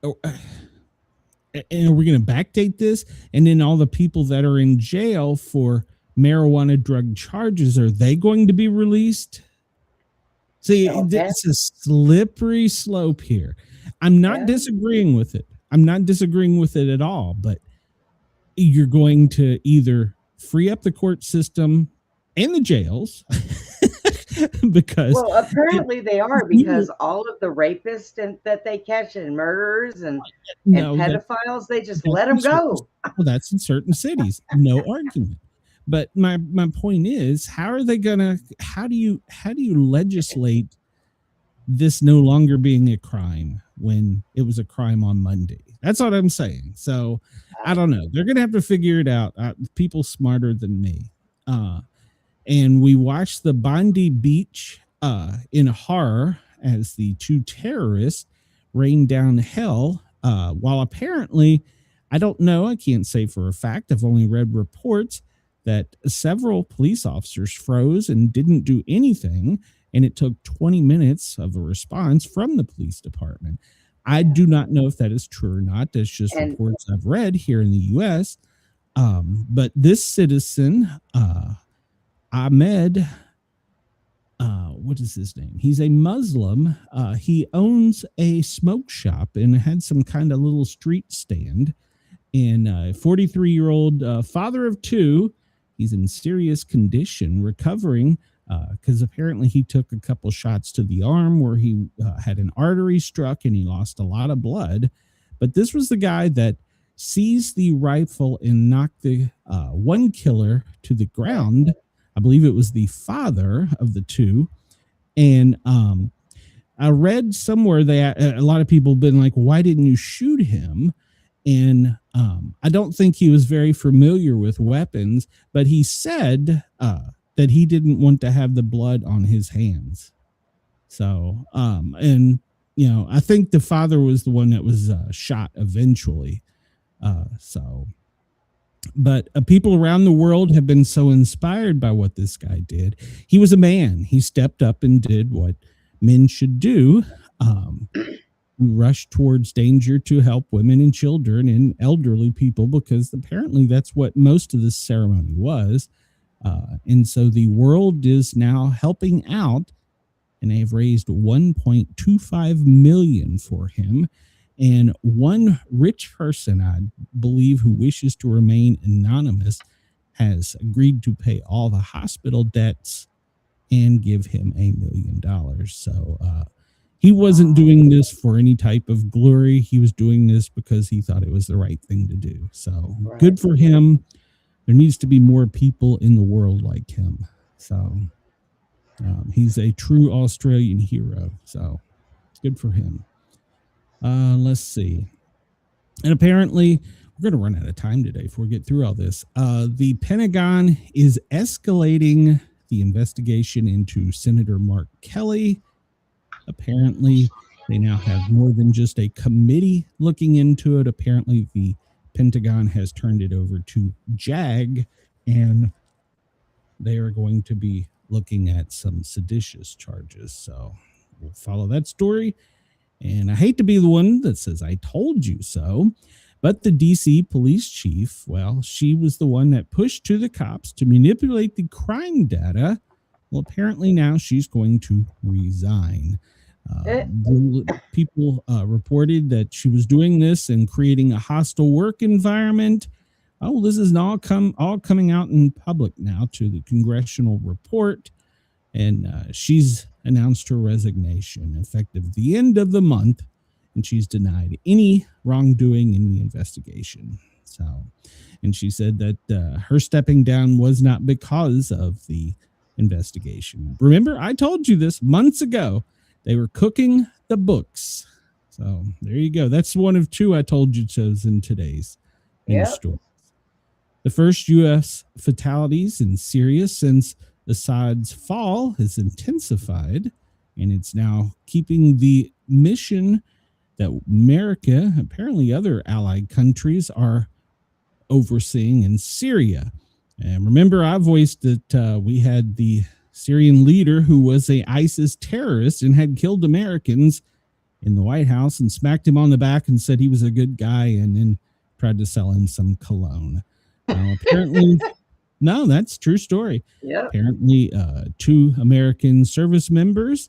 And are we going to backdate this? And then all the people that are in jail for marijuana drug charges, are they going to be released? See, it's a slippery slope here. I'm not disagreeing with it. I'm not disagreeing with it at all. But you're going to either free up the court system and the jails because apparently they are, because all of the rapists that they catch and murderers and pedophiles, they just let them go. Well, that's in certain cities, no argument. But my point is, how do you legislate this no longer being a crime when it was a crime on Monday? That's what I'm saying. So I don't know. They're going to have to figure it out. People smarter than me. And we watched the Bondi beach in horror as the two terrorists rained down hell, while apparently, I don't know, I can't say for a fact, I've only read reports that several police officers froze and didn't do anything, and it took 20 minutes of a response from the police department. I do not know if that is true or not. That's just reports I've read here in the U.S. But this citizen, Ahmed, what is his name? He's a Muslim. He owns a smoke shop and had some kind of little street stand. And 43-year-old father of two, he's in serious condition, recovering because apparently he took a couple shots to the arm where he had an artery struck and he lost a lot of blood. But this was the guy that seized the rifle and knocked the one killer to the ground. I believe it was the father of the two. And I read somewhere that a lot of people have been like, why didn't you shoot him? And I don't think he was very familiar with weapons, but he said that he didn't want to have the blood on his hands. So, I think the father was the one that was shot eventually. But people around the world have been so inspired by what this guy did. He was a man. He stepped up and did what men should do. Rush towards danger to help women and children and elderly people, because apparently that's what most of this ceremony was. And so the world is now helping out, and they have raised $1.25 million for him. And one rich person, I believe, who wishes to remain anonymous, has agreed to pay all the hospital debts and give him $1 million. So he wasn't doing this for any type of glory. He was doing this because he thought it was the right thing to do. So good for him. There needs to be more people in the world like him. So he's a true Australian hero. So good for him. Let's see. And apparently, we're going to run out of time today before we get through all this. The Pentagon is escalating the investigation into Senator Mark Kelly. Apparently, they now have more than just a committee looking into it. Apparently, the Pentagon has turned it over to JAG, and they are going to be looking at some seditious charges. So we'll follow that story. And I hate to be the one that says I told you so, but the DC police chief, well, she was the one that pushed to the cops to manipulate the crime data. Well, apparently now she's going to resign. People reported that she was doing this and creating a hostile work environment. Oh, this is all coming out in public now to the congressional report, and she's announced her resignation effective the end of the month, and she's denied any wrongdoing in the investigation. So, and she said that her stepping down was not because of the investigation. Remember, I told you this months ago. They were cooking the books. So there you go. That's one of two I told you in today's news story. The first U.S. fatalities in Syria since Assad's fall has intensified, and it's now keeping the mission that America, apparently other allied countries, are overseeing in Syria. And remember, I voiced that we had the Syrian leader who was a ISIS terrorist and had killed Americans in the White House and smacked him on the back and said he was a good guy, and then tried to sell him some cologne. Apparently, no, that's true story. Yep. Apparently, two American service members,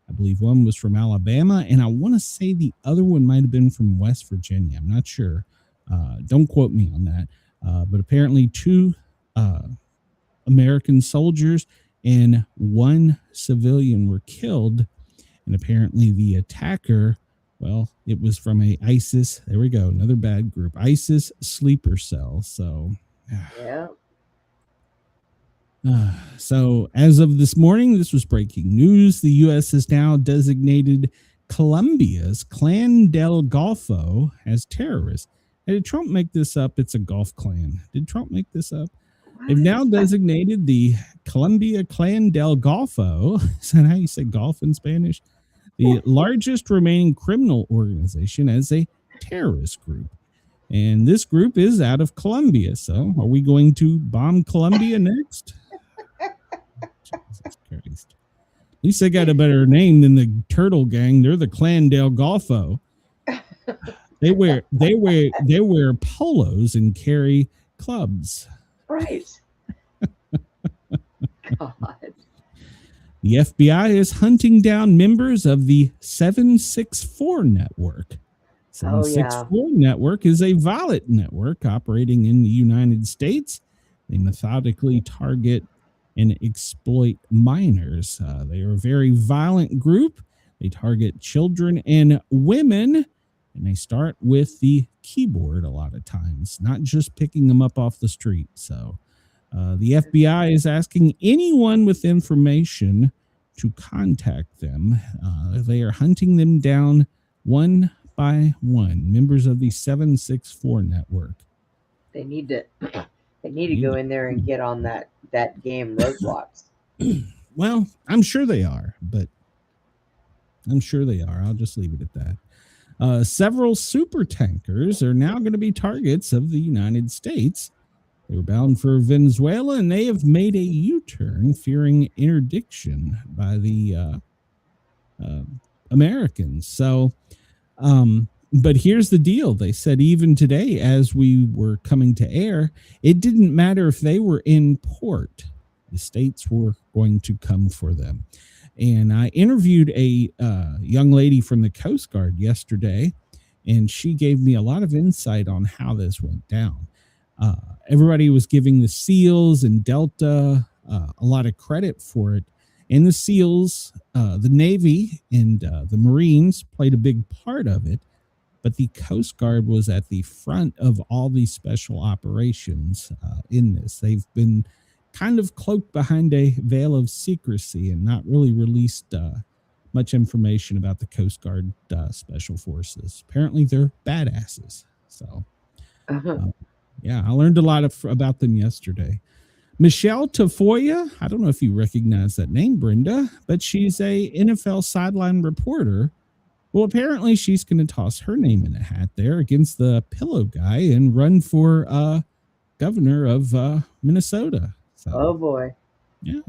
I believe one was from Alabama, and I want to say the other one might have been from West Virginia. I'm not sure. Don't quote me on that. But apparently two American soldiers and one civilian were killed. And apparently the attacker, well, it was from a ISIS. There we go. Another bad group. ISIS sleeper cell. So, yeah. So as of this morning, this was breaking news. The U.S. has now designated Colombia's Clan del Golfo as terrorists. Hey, did Trump make this up? It's a golf clan. Did Trump make this up? They've now designated the Colombia Clan del Golfo. Is that how you say golf in Spanish? The largest remaining criminal organization as a terrorist group. And this group is out of Colombia. So are we going to bomb Colombia next? Jesus Christ. At least they got a better name than the Turtle Gang. They're the Clan del Golfo. They wear polos and carry clubs. Right. God. The FBI is hunting down members of the 764 network. 764 network is a violent network operating in the United States. They methodically target and exploit minors. They are a very violent group. They target children and women. And they start with the keyboard a lot of times, not just picking them up off the street. So the FBI is asking anyone with information to contact them. They are hunting them down one by one, members of the 764 network. They need to go in there and get on that game Roblox. Well, I'm sure they are, but I'll just leave it at that. Several super tankers are now going to be targets of the United States. They were bound for Venezuela, and they have made a U-turn, fearing interdiction by the Americans. So, but here's the deal. They said even today, as we were coming to air, it didn't matter if they were in port. The states were going to come for them. And I interviewed a young lady from the Coast Guard yesterday, and she gave me a lot of insight on how this went down. Everybody was giving the SEALs and Delta a lot of credit for it. And the SEALs, the Navy, and the Marines played a big part of it. But the Coast Guard was at the front of all these special operations in this. They've been kind of cloaked behind a veil of secrecy and not really released much information about the Coast Guard special forces. Apparently they're badasses. So, yeah, I learned a lot about them yesterday. Michelle Tafoya, I don't know if you recognize that name, Brenda, but she's a NFL sideline reporter. Well, apparently she's going to toss her name in a hat there against the pillow guy and run for governor of Minnesota. So, oh boy. Yeah.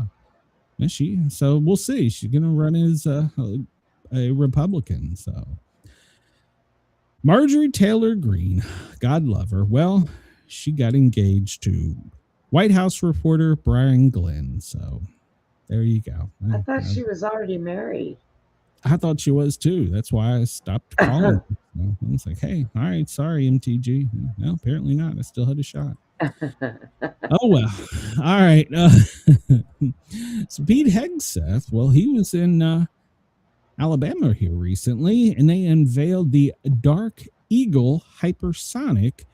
So we'll see. She's going to run as a Republican. So Marjorie Taylor Greene, God love her. Well, she got engaged to White House reporter Brian Glenn. So there you go. I thought she was already married. I thought she was too. That's why I stopped calling. I was like, hey, all right, sorry, MTG. No, apparently not. I still had a shot. Oh, well. All right. So Pete Hegseth, well, he was in Alabama here recently, and they unveiled the Dark Eagle Hypersonic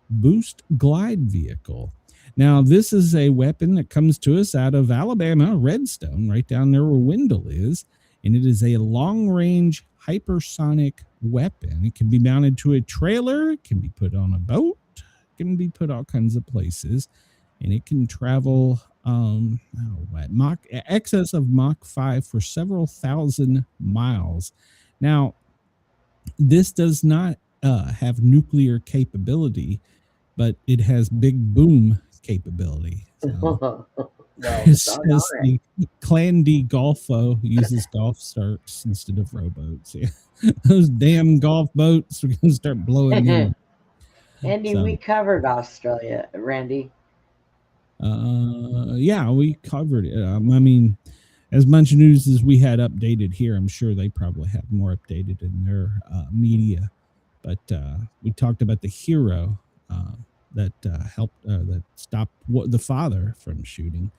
Boost Glide Vehicle. Now, this is a weapon that comes to us out of Alabama, Redstone, right down there where Wendell is, and it is a long-range hypersonic weapon. It can be mounted to a trailer, it can be put on a boat, it can be put all kinds of places, and it can travel excess of Mach 5 for several thousand miles. Now, this does not have nuclear capability, but it has big boom capability. So, it says the Clan D Golfo uses golf starts instead of rowboats. Yeah. Those damn golf boats are going to start blowing in. Andy, So, we covered Australia, Randy. yeah, we covered it. I mean, as much news as we had updated here, I'm sure they probably have more updated in their media. But we talked about the hero that helped, that stopped the father from shooting.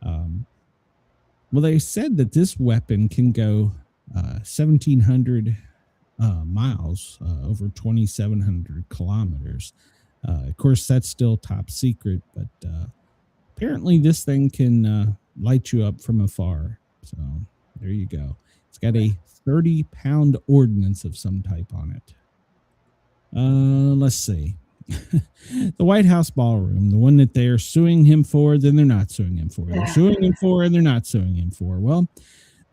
Well, they said that this weapon can go 1,700 miles, over 2,700 kilometers. Of course, that's still top secret, but apparently this thing can light you up from afar. So there you go. It's got a 30-pound ordnance of some type on it. Let's see. The White House ballroom, the one that they're suing him for, then they're not suing him for. They're suing him for, and they're not suing him for. Well,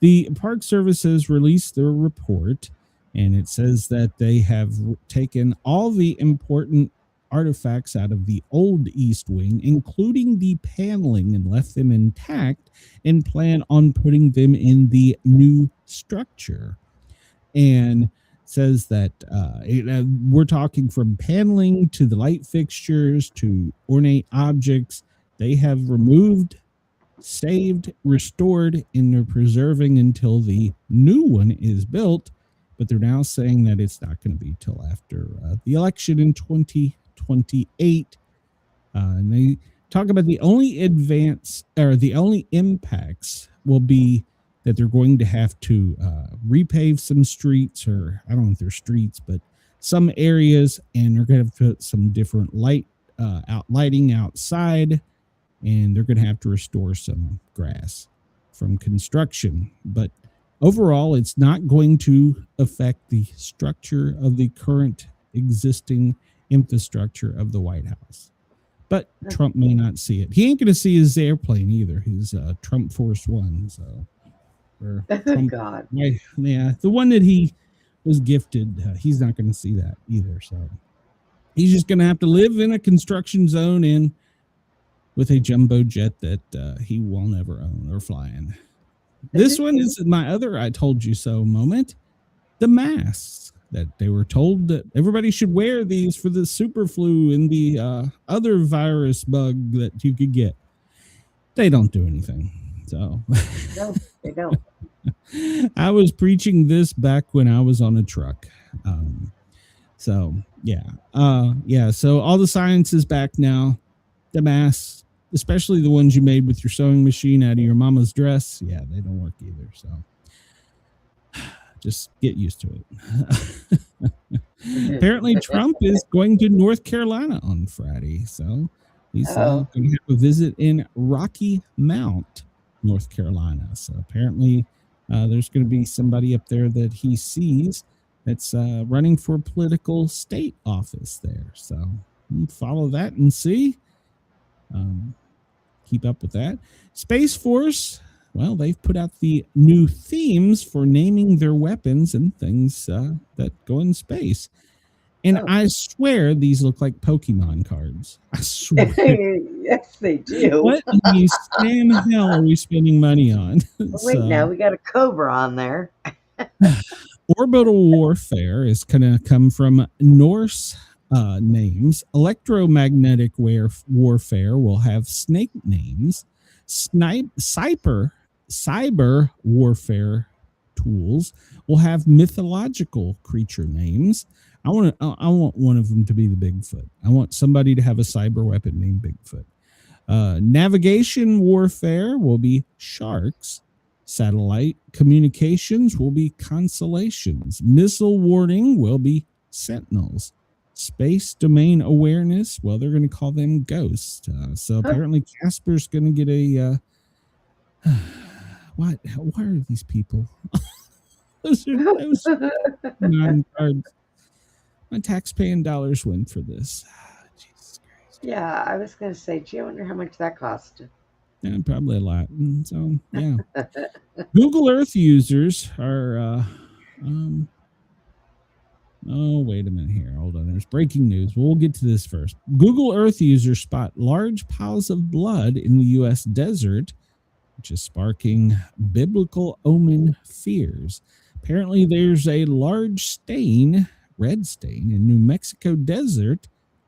the Park Service has released their report, and it says that they have taken all the important artifacts out of the old East Wing, including the paneling, and left them intact and plan on putting them in the new structure. And says that we're talking from paneling to the light fixtures to ornate objects. They have removed, saved, restored, and they're preserving until the new one is built. But they're now saying that it's not going to be till after the election in 2028. And they talk about the only advance, or the only impacts will be that they're going to have to repave some streets, or I don't know if they're streets, but some areas, and they're going to put some different lighting outside, and they're going to have to restore some grass from construction. But overall, it's not going to affect the structure of the current existing infrastructure of the White House. But Trump may not see it. He ain't going to see his airplane either. His Trump Force One, so. God. Yeah, the one that he was gifted, he's not going to see that either. So he's just going to have to live in a construction zone and with a jumbo jet that he will never own or fly in. This one is my other I told you so moment. The masks that they were told that everybody should wear these for the super flu and the other virus bug that you could get. They don't do anything. So No, they don't. I was preaching this back when I was on a truck. So all the science is back now. The masks, especially the ones you made with your sewing machine out of your mama's dress, yeah, they don't work either. So just get used to it. Apparently Trump is going to North Carolina on Friday. So he's going to have a visit in Rocky Mount, North Carolina. So apparently there's going to be somebody up there that he sees that's running for political state office there. So follow that and see. Keep up with that. Space Force, well, they've put out the new themes for naming their weapons and things that go in space. And I swear these look like Pokemon cards. I swear. Yes, they do. What in the Sam hell are we spending money on? Wait, now we got a Cobra on there. Orbital warfare is going to come from Norse names. Electromagnetic warfare will have snake names. Cyber warfare tools will have mythological creature names. I want one of them to be the Bigfoot. I want somebody to have a cyber weapon named Bigfoot. Navigation warfare will be sharks. Satellite communications will be constellations. Missile warning will be sentinels. Space domain awareness, well, they're going to call them ghosts. So apparently Casper's going to get a what? Why are these people? those non-cards. My tax-paying dollars win for this. Jesus Christ. Yeah, I was going to say, gee, I wonder how much that cost. Yeah, probably a lot. So, yeah. Google Earth users are, oh, wait a minute here. Hold on. There's breaking news. We'll get to this first. Google Earth users spot large piles of blood in the U.S. desert, which is sparking biblical omen fears. Apparently, there's a large stain, red stain, in New Mexico desert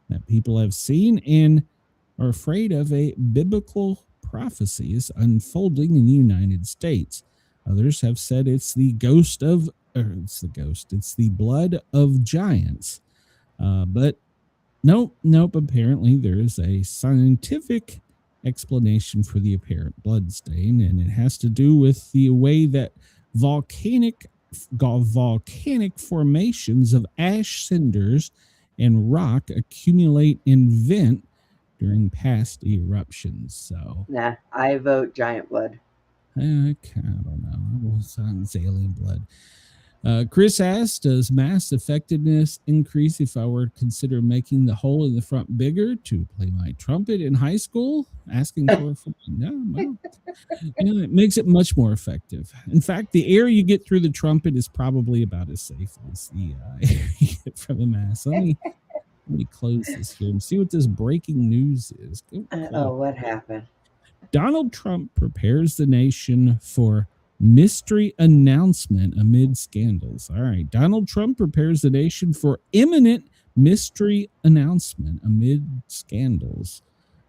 that people have seen and are afraid of a biblical prophecies unfolding in the United States. Others have said it's the blood of giants. But nope. Apparently there is a scientific explanation for the apparent blood stain, and it has to do with the way that volcanic formations of ash cinders and rock accumulate and vent during past eruptions. So nah, I vote giant blood. I don't know. It sounds alien blood. Chris asked, does mass effectiveness increase if I were to consider making the hole in the front bigger to play my trumpet in high school? Asking for no, well, it makes it much more effective. In fact, the air you get through the trumpet is probably about as safe as the air you get from the mass. Let me close this here and see what this breaking news is. What happened? Donald Trump prepares the nation for mystery announcement amid scandals. All right. Donald Trump prepares the nation for imminent mystery announcement amid scandals.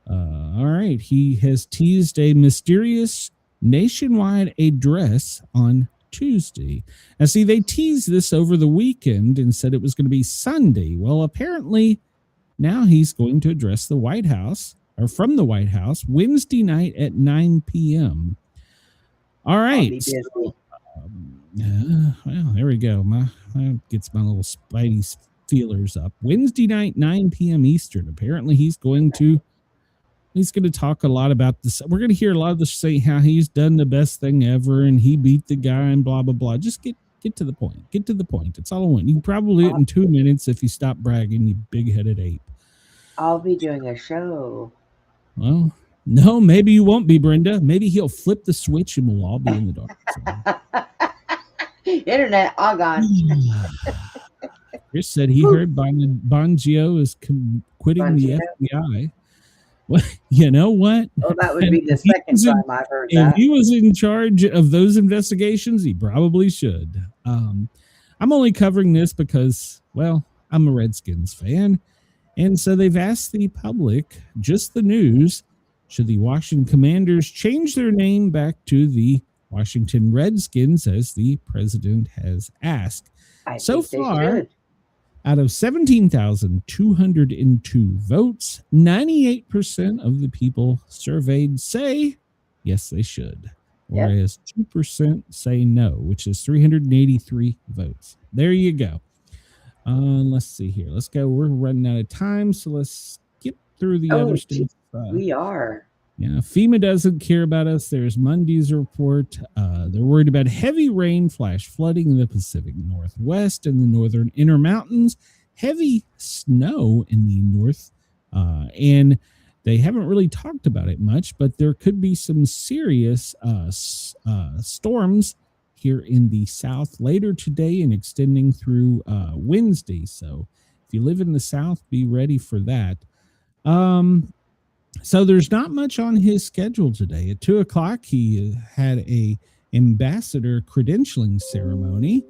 All right. He has teased a mysterious nationwide address on Tuesday. Now, see, they teased this over the weekend and said it was going to be Sunday. Well, apparently now he's going to address the White House, or from the White House, Wednesday night at 9 p.m. All right. So, well, there we go. That gets my little spidey feelers up. Wednesday night, 9 p.m. Eastern. Apparently he's going to talk a lot about this. We're going to hear a lot of this say how he's done the best thing ever and he beat the guy and blah, blah, blah. Just get to the point. Get to the point. That's all I want. You can probably do it in 2 minutes if you stop bragging, you big-headed ape. I'll be doing a show. Well, no, maybe you won't be, Brenda. Maybe he'll flip the switch and we'll all be in the dark. So. Internet, all gone. Chris said he heard Bongio is quitting the FBI. Well, you know what? Well, that would be the second time I've heard that. If he was in charge of those investigations, he probably should. I'm only covering this because, well, I'm a Redskins fan. And so they've asked the public, just the news, should the Washington Commanders change their name back to the Washington Redskins, as the president has asked. So far, out of 17,202 votes, 98% of the people surveyed say yes, they should, whereas 2% say no, which is 383 votes. There you go. Let's see here. Let's go. We're running out of time, so let's skip through the other states. We are. Yeah, FEMA doesn't care about us. There's Monday's report. They're worried about heavy rain, flash flooding in the Pacific Northwest and the northern Intermountains, heavy snow in the north, and they haven't really talked about it much, but there could be some serious storms here in the south later today and extending through Wednesday. So if you live in the south, be ready for that. So there's not much on his schedule today. At 2:00, he had a ambassador credentialing ceremony.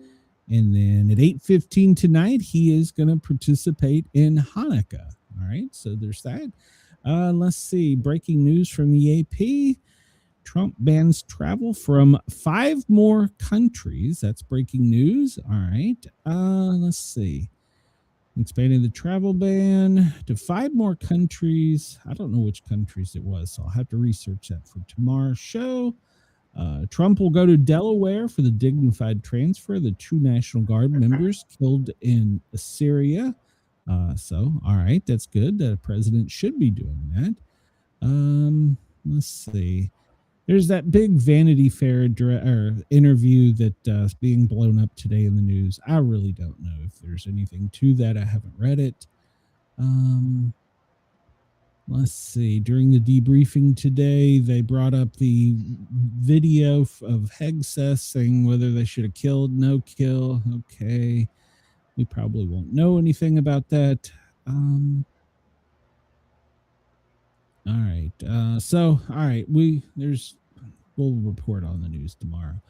And then at 8:15 tonight, he is going to participate in Hanukkah. All right. So there's that. Let's see. Breaking news from the AP. Trump bans travel from 5 more countries. That's breaking news. All right. Let's see. Expanding the travel ban to 5 more countries. I don't know which countries it was, so I'll have to research that for tomorrow's show. Trump will go to Delaware for the dignified transfer of the 2 National Guard members killed in Syria. So, all right, that's good. The president should be doing that. Let's see. There's that big Vanity Fair interview that's being blown up today in the news. I really don't know if there's anything to that. I haven't read it. Let's see. During the debriefing today, they brought up the video of Hegseth saying whether they should have killed, no kill. Okay. We probably won't know anything about that. All right. All right. We'll report on the news tomorrow.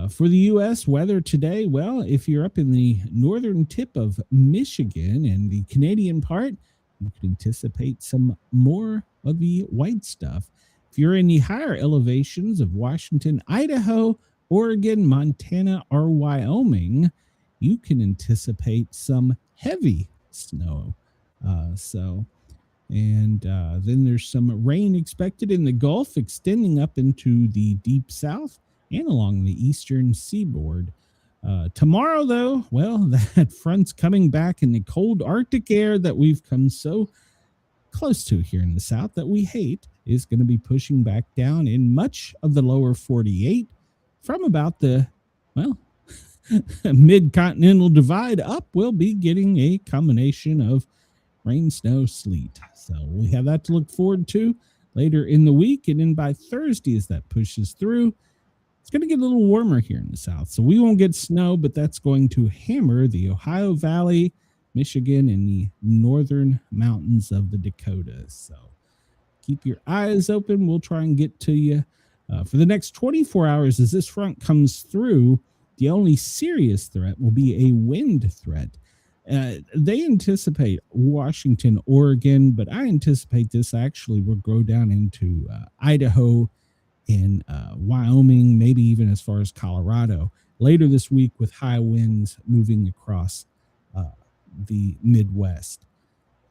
For the U.S. weather today, well, if you're up in the northern tip of Michigan and the Canadian part, you can anticipate some more of the white stuff. If you're in the higher elevations of Washington, Idaho, Oregon, Montana, or Wyoming, you can anticipate some heavy snow. Then there's some rain expected in the Gulf, extending up into the deep south and along the eastern seaboard. Tomorrow, though, well, that front's coming back in the cold Arctic air that we've come so close to here in the south that we hate is going to be pushing back down in much of the lower 48 from about the, well, mid-continental divide up. We'll be getting a combination of rain, snow, sleet. So we have that to look forward to later in the week. And then by Thursday, as that pushes through, it's going to get a little warmer here in the south. So we won't get snow, but that's going to hammer the Ohio Valley, Michigan, and the northern mountains of the Dakotas. So keep your eyes open. We'll try and get to you for the next 24 hours as this front comes through. The only serious threat will be a wind threat. They anticipate Washington, Oregon, but I anticipate this actually will go down into Idaho and Wyoming, maybe even as far as Colorado later this week, with high winds moving across the Midwest.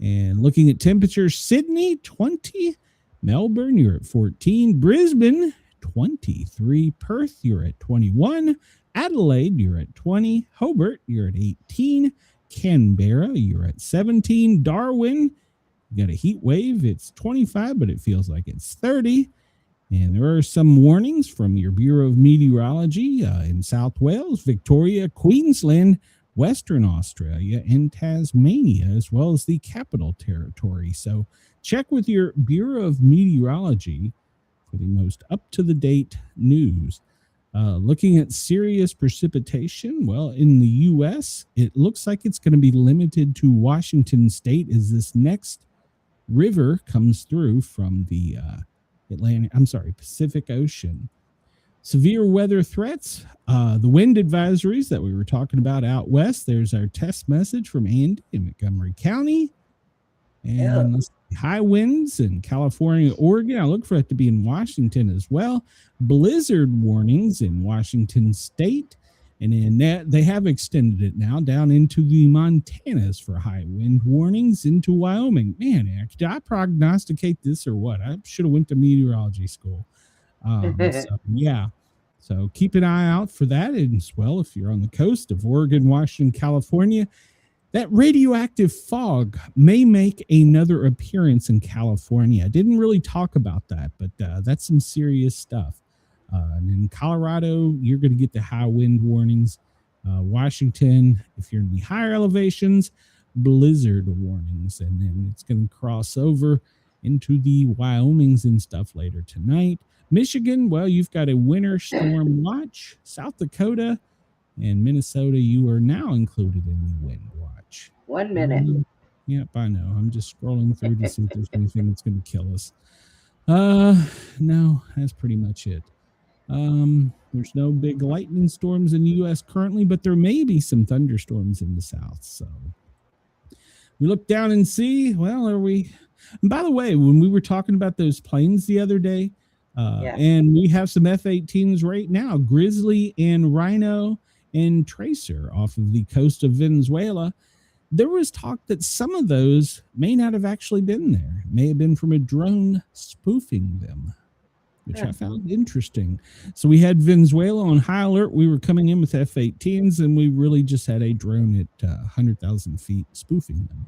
And looking at temperatures, Sydney, 20. Melbourne, you're at 14. Brisbane, 23. Perth, you're at 21. Adelaide, you're at 20. Hobart, you're at 18. Canberra, you're at 17. Darwin, you got a heat wave. It's 25, but it feels like it's 30. And there are some warnings from your Bureau of Meteorology in South Wales, Victoria, Queensland, Western Australia, and Tasmania, as well as the Capital Territory. So check with your Bureau of Meteorology for the most up-to-the-date news. Looking at serious precipitation, well, in the U.S., it looks like it's going to be limited to Washington State as this next river comes through from the Pacific Ocean. Severe weather threats, the wind advisories that we were talking about out west. There's our test message from Andy in Montgomery County. And high winds in California, Oregon. I look for it to be in Washington as well. Blizzard warnings in Washington State. And in that, they have extended it now down into the Montanas for high wind warnings into Wyoming. Man, did I prognosticate this or what? I should have went to meteorology school. So keep an eye out for that. And as well, if you're on the coast of Oregon, Washington, California, that radioactive fog may make another appearance in California. I didn't really talk about that, but that's some serious stuff. And in Colorado, you're going to get the high wind warnings. Washington, if you're in the higher elevations, blizzard warnings. And then it's going to cross over into the Wyomings and stuff later tonight. Michigan, well, you've got a winter storm watch. South Dakota and Minnesota, you are now included in the wind watch. 1 minute. Yep, I know. I'm just scrolling through to see if there's anything that's going to kill us. No, that's pretty much it. There's no big lightning storms in the U.S. currently, but there may be some thunderstorms in the south. So we look down and see, well, are we... And by the way, when we were talking about those planes the other day, And we have some F-18s right now, Grizzly and Rhino and Tracer off of the coast of Venezuela. There was talk that some of those may not have actually been there. It may have been from a drone spoofing them, which I found interesting. So we had Venezuela on high alert. We were coming in with F-18s, and we really just had a drone at 100,000 feet spoofing them.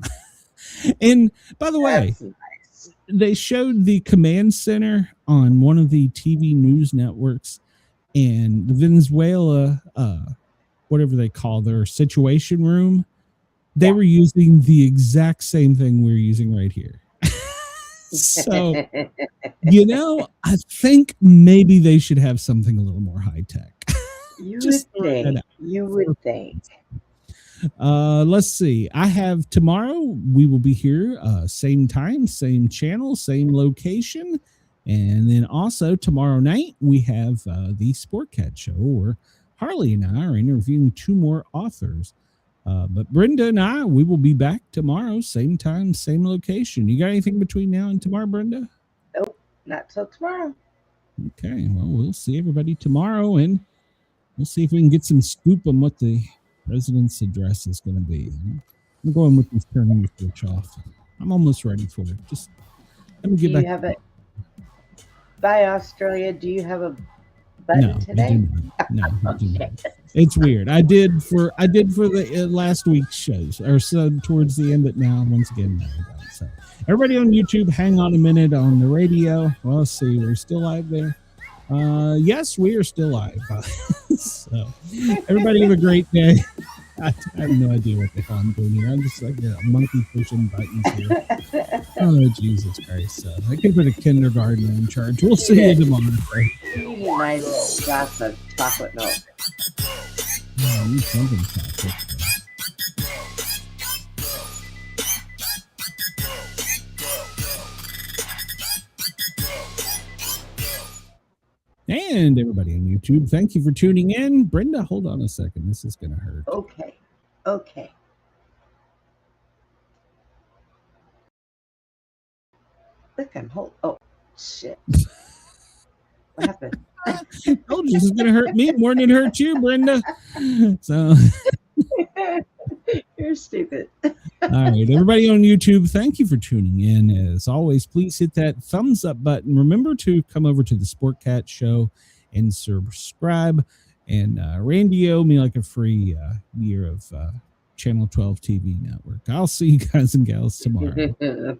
And by the way, they showed the command center on one of the TV news networks, and the Venezuela, whatever they call their situation room, they were using the exact same thing we're using right here. So, I think maybe they should have something a little more high tech. You would think. Let's see. I have tomorrow. We will be here, same time, same channel, same location. And then also tomorrow night, we have the Sportcat show where Harley and I are interviewing 2 more authors. But Brenda and I, we will be back tomorrow, same time, same location. You got anything between now and tomorrow, Brenda? Nope, not till tomorrow. Okay, well, we'll see everybody tomorrow, and we'll see if we can get some scoop on what the president's address is going to be. I'm going with this turning the switch off. I'm almost ready for it. Just let me get back. Do you have it? Bye, Australia. Do you have a button today? No, I do not. It's weird. I did for the last week's shows, or so towards the end, but now once again, no. So everybody on YouTube, hang on a minute on the radio. Well, let's see, we're still live there. Yes, we are still live. So everybody have a great day. I have no idea what the hell I'm doing here. I'm just like a monkey pushing buttons here. Oh, Jesus Christ. I could put a kindergartner in charge. We'll see you tomorrow. You need a nice glass of chocolate milk. Oh, you something chocolate. And everybody on YouTube, thank you for tuning in. Brenda, hold on a second. This is going to hurt. Okay. Look, I'm hold. Oh, shit. What happened? I told you this is going to hurt me more than it hurt you, Brenda. So You're stupid. all right, everybody on YouTube, thank you for tuning in. As always, please hit that thumbs up button. Remember to come over to the Sportcat show and subscribe. And Randy owed me like a free year of Channel 12 TV network. I'll see you guys and gals tomorrow.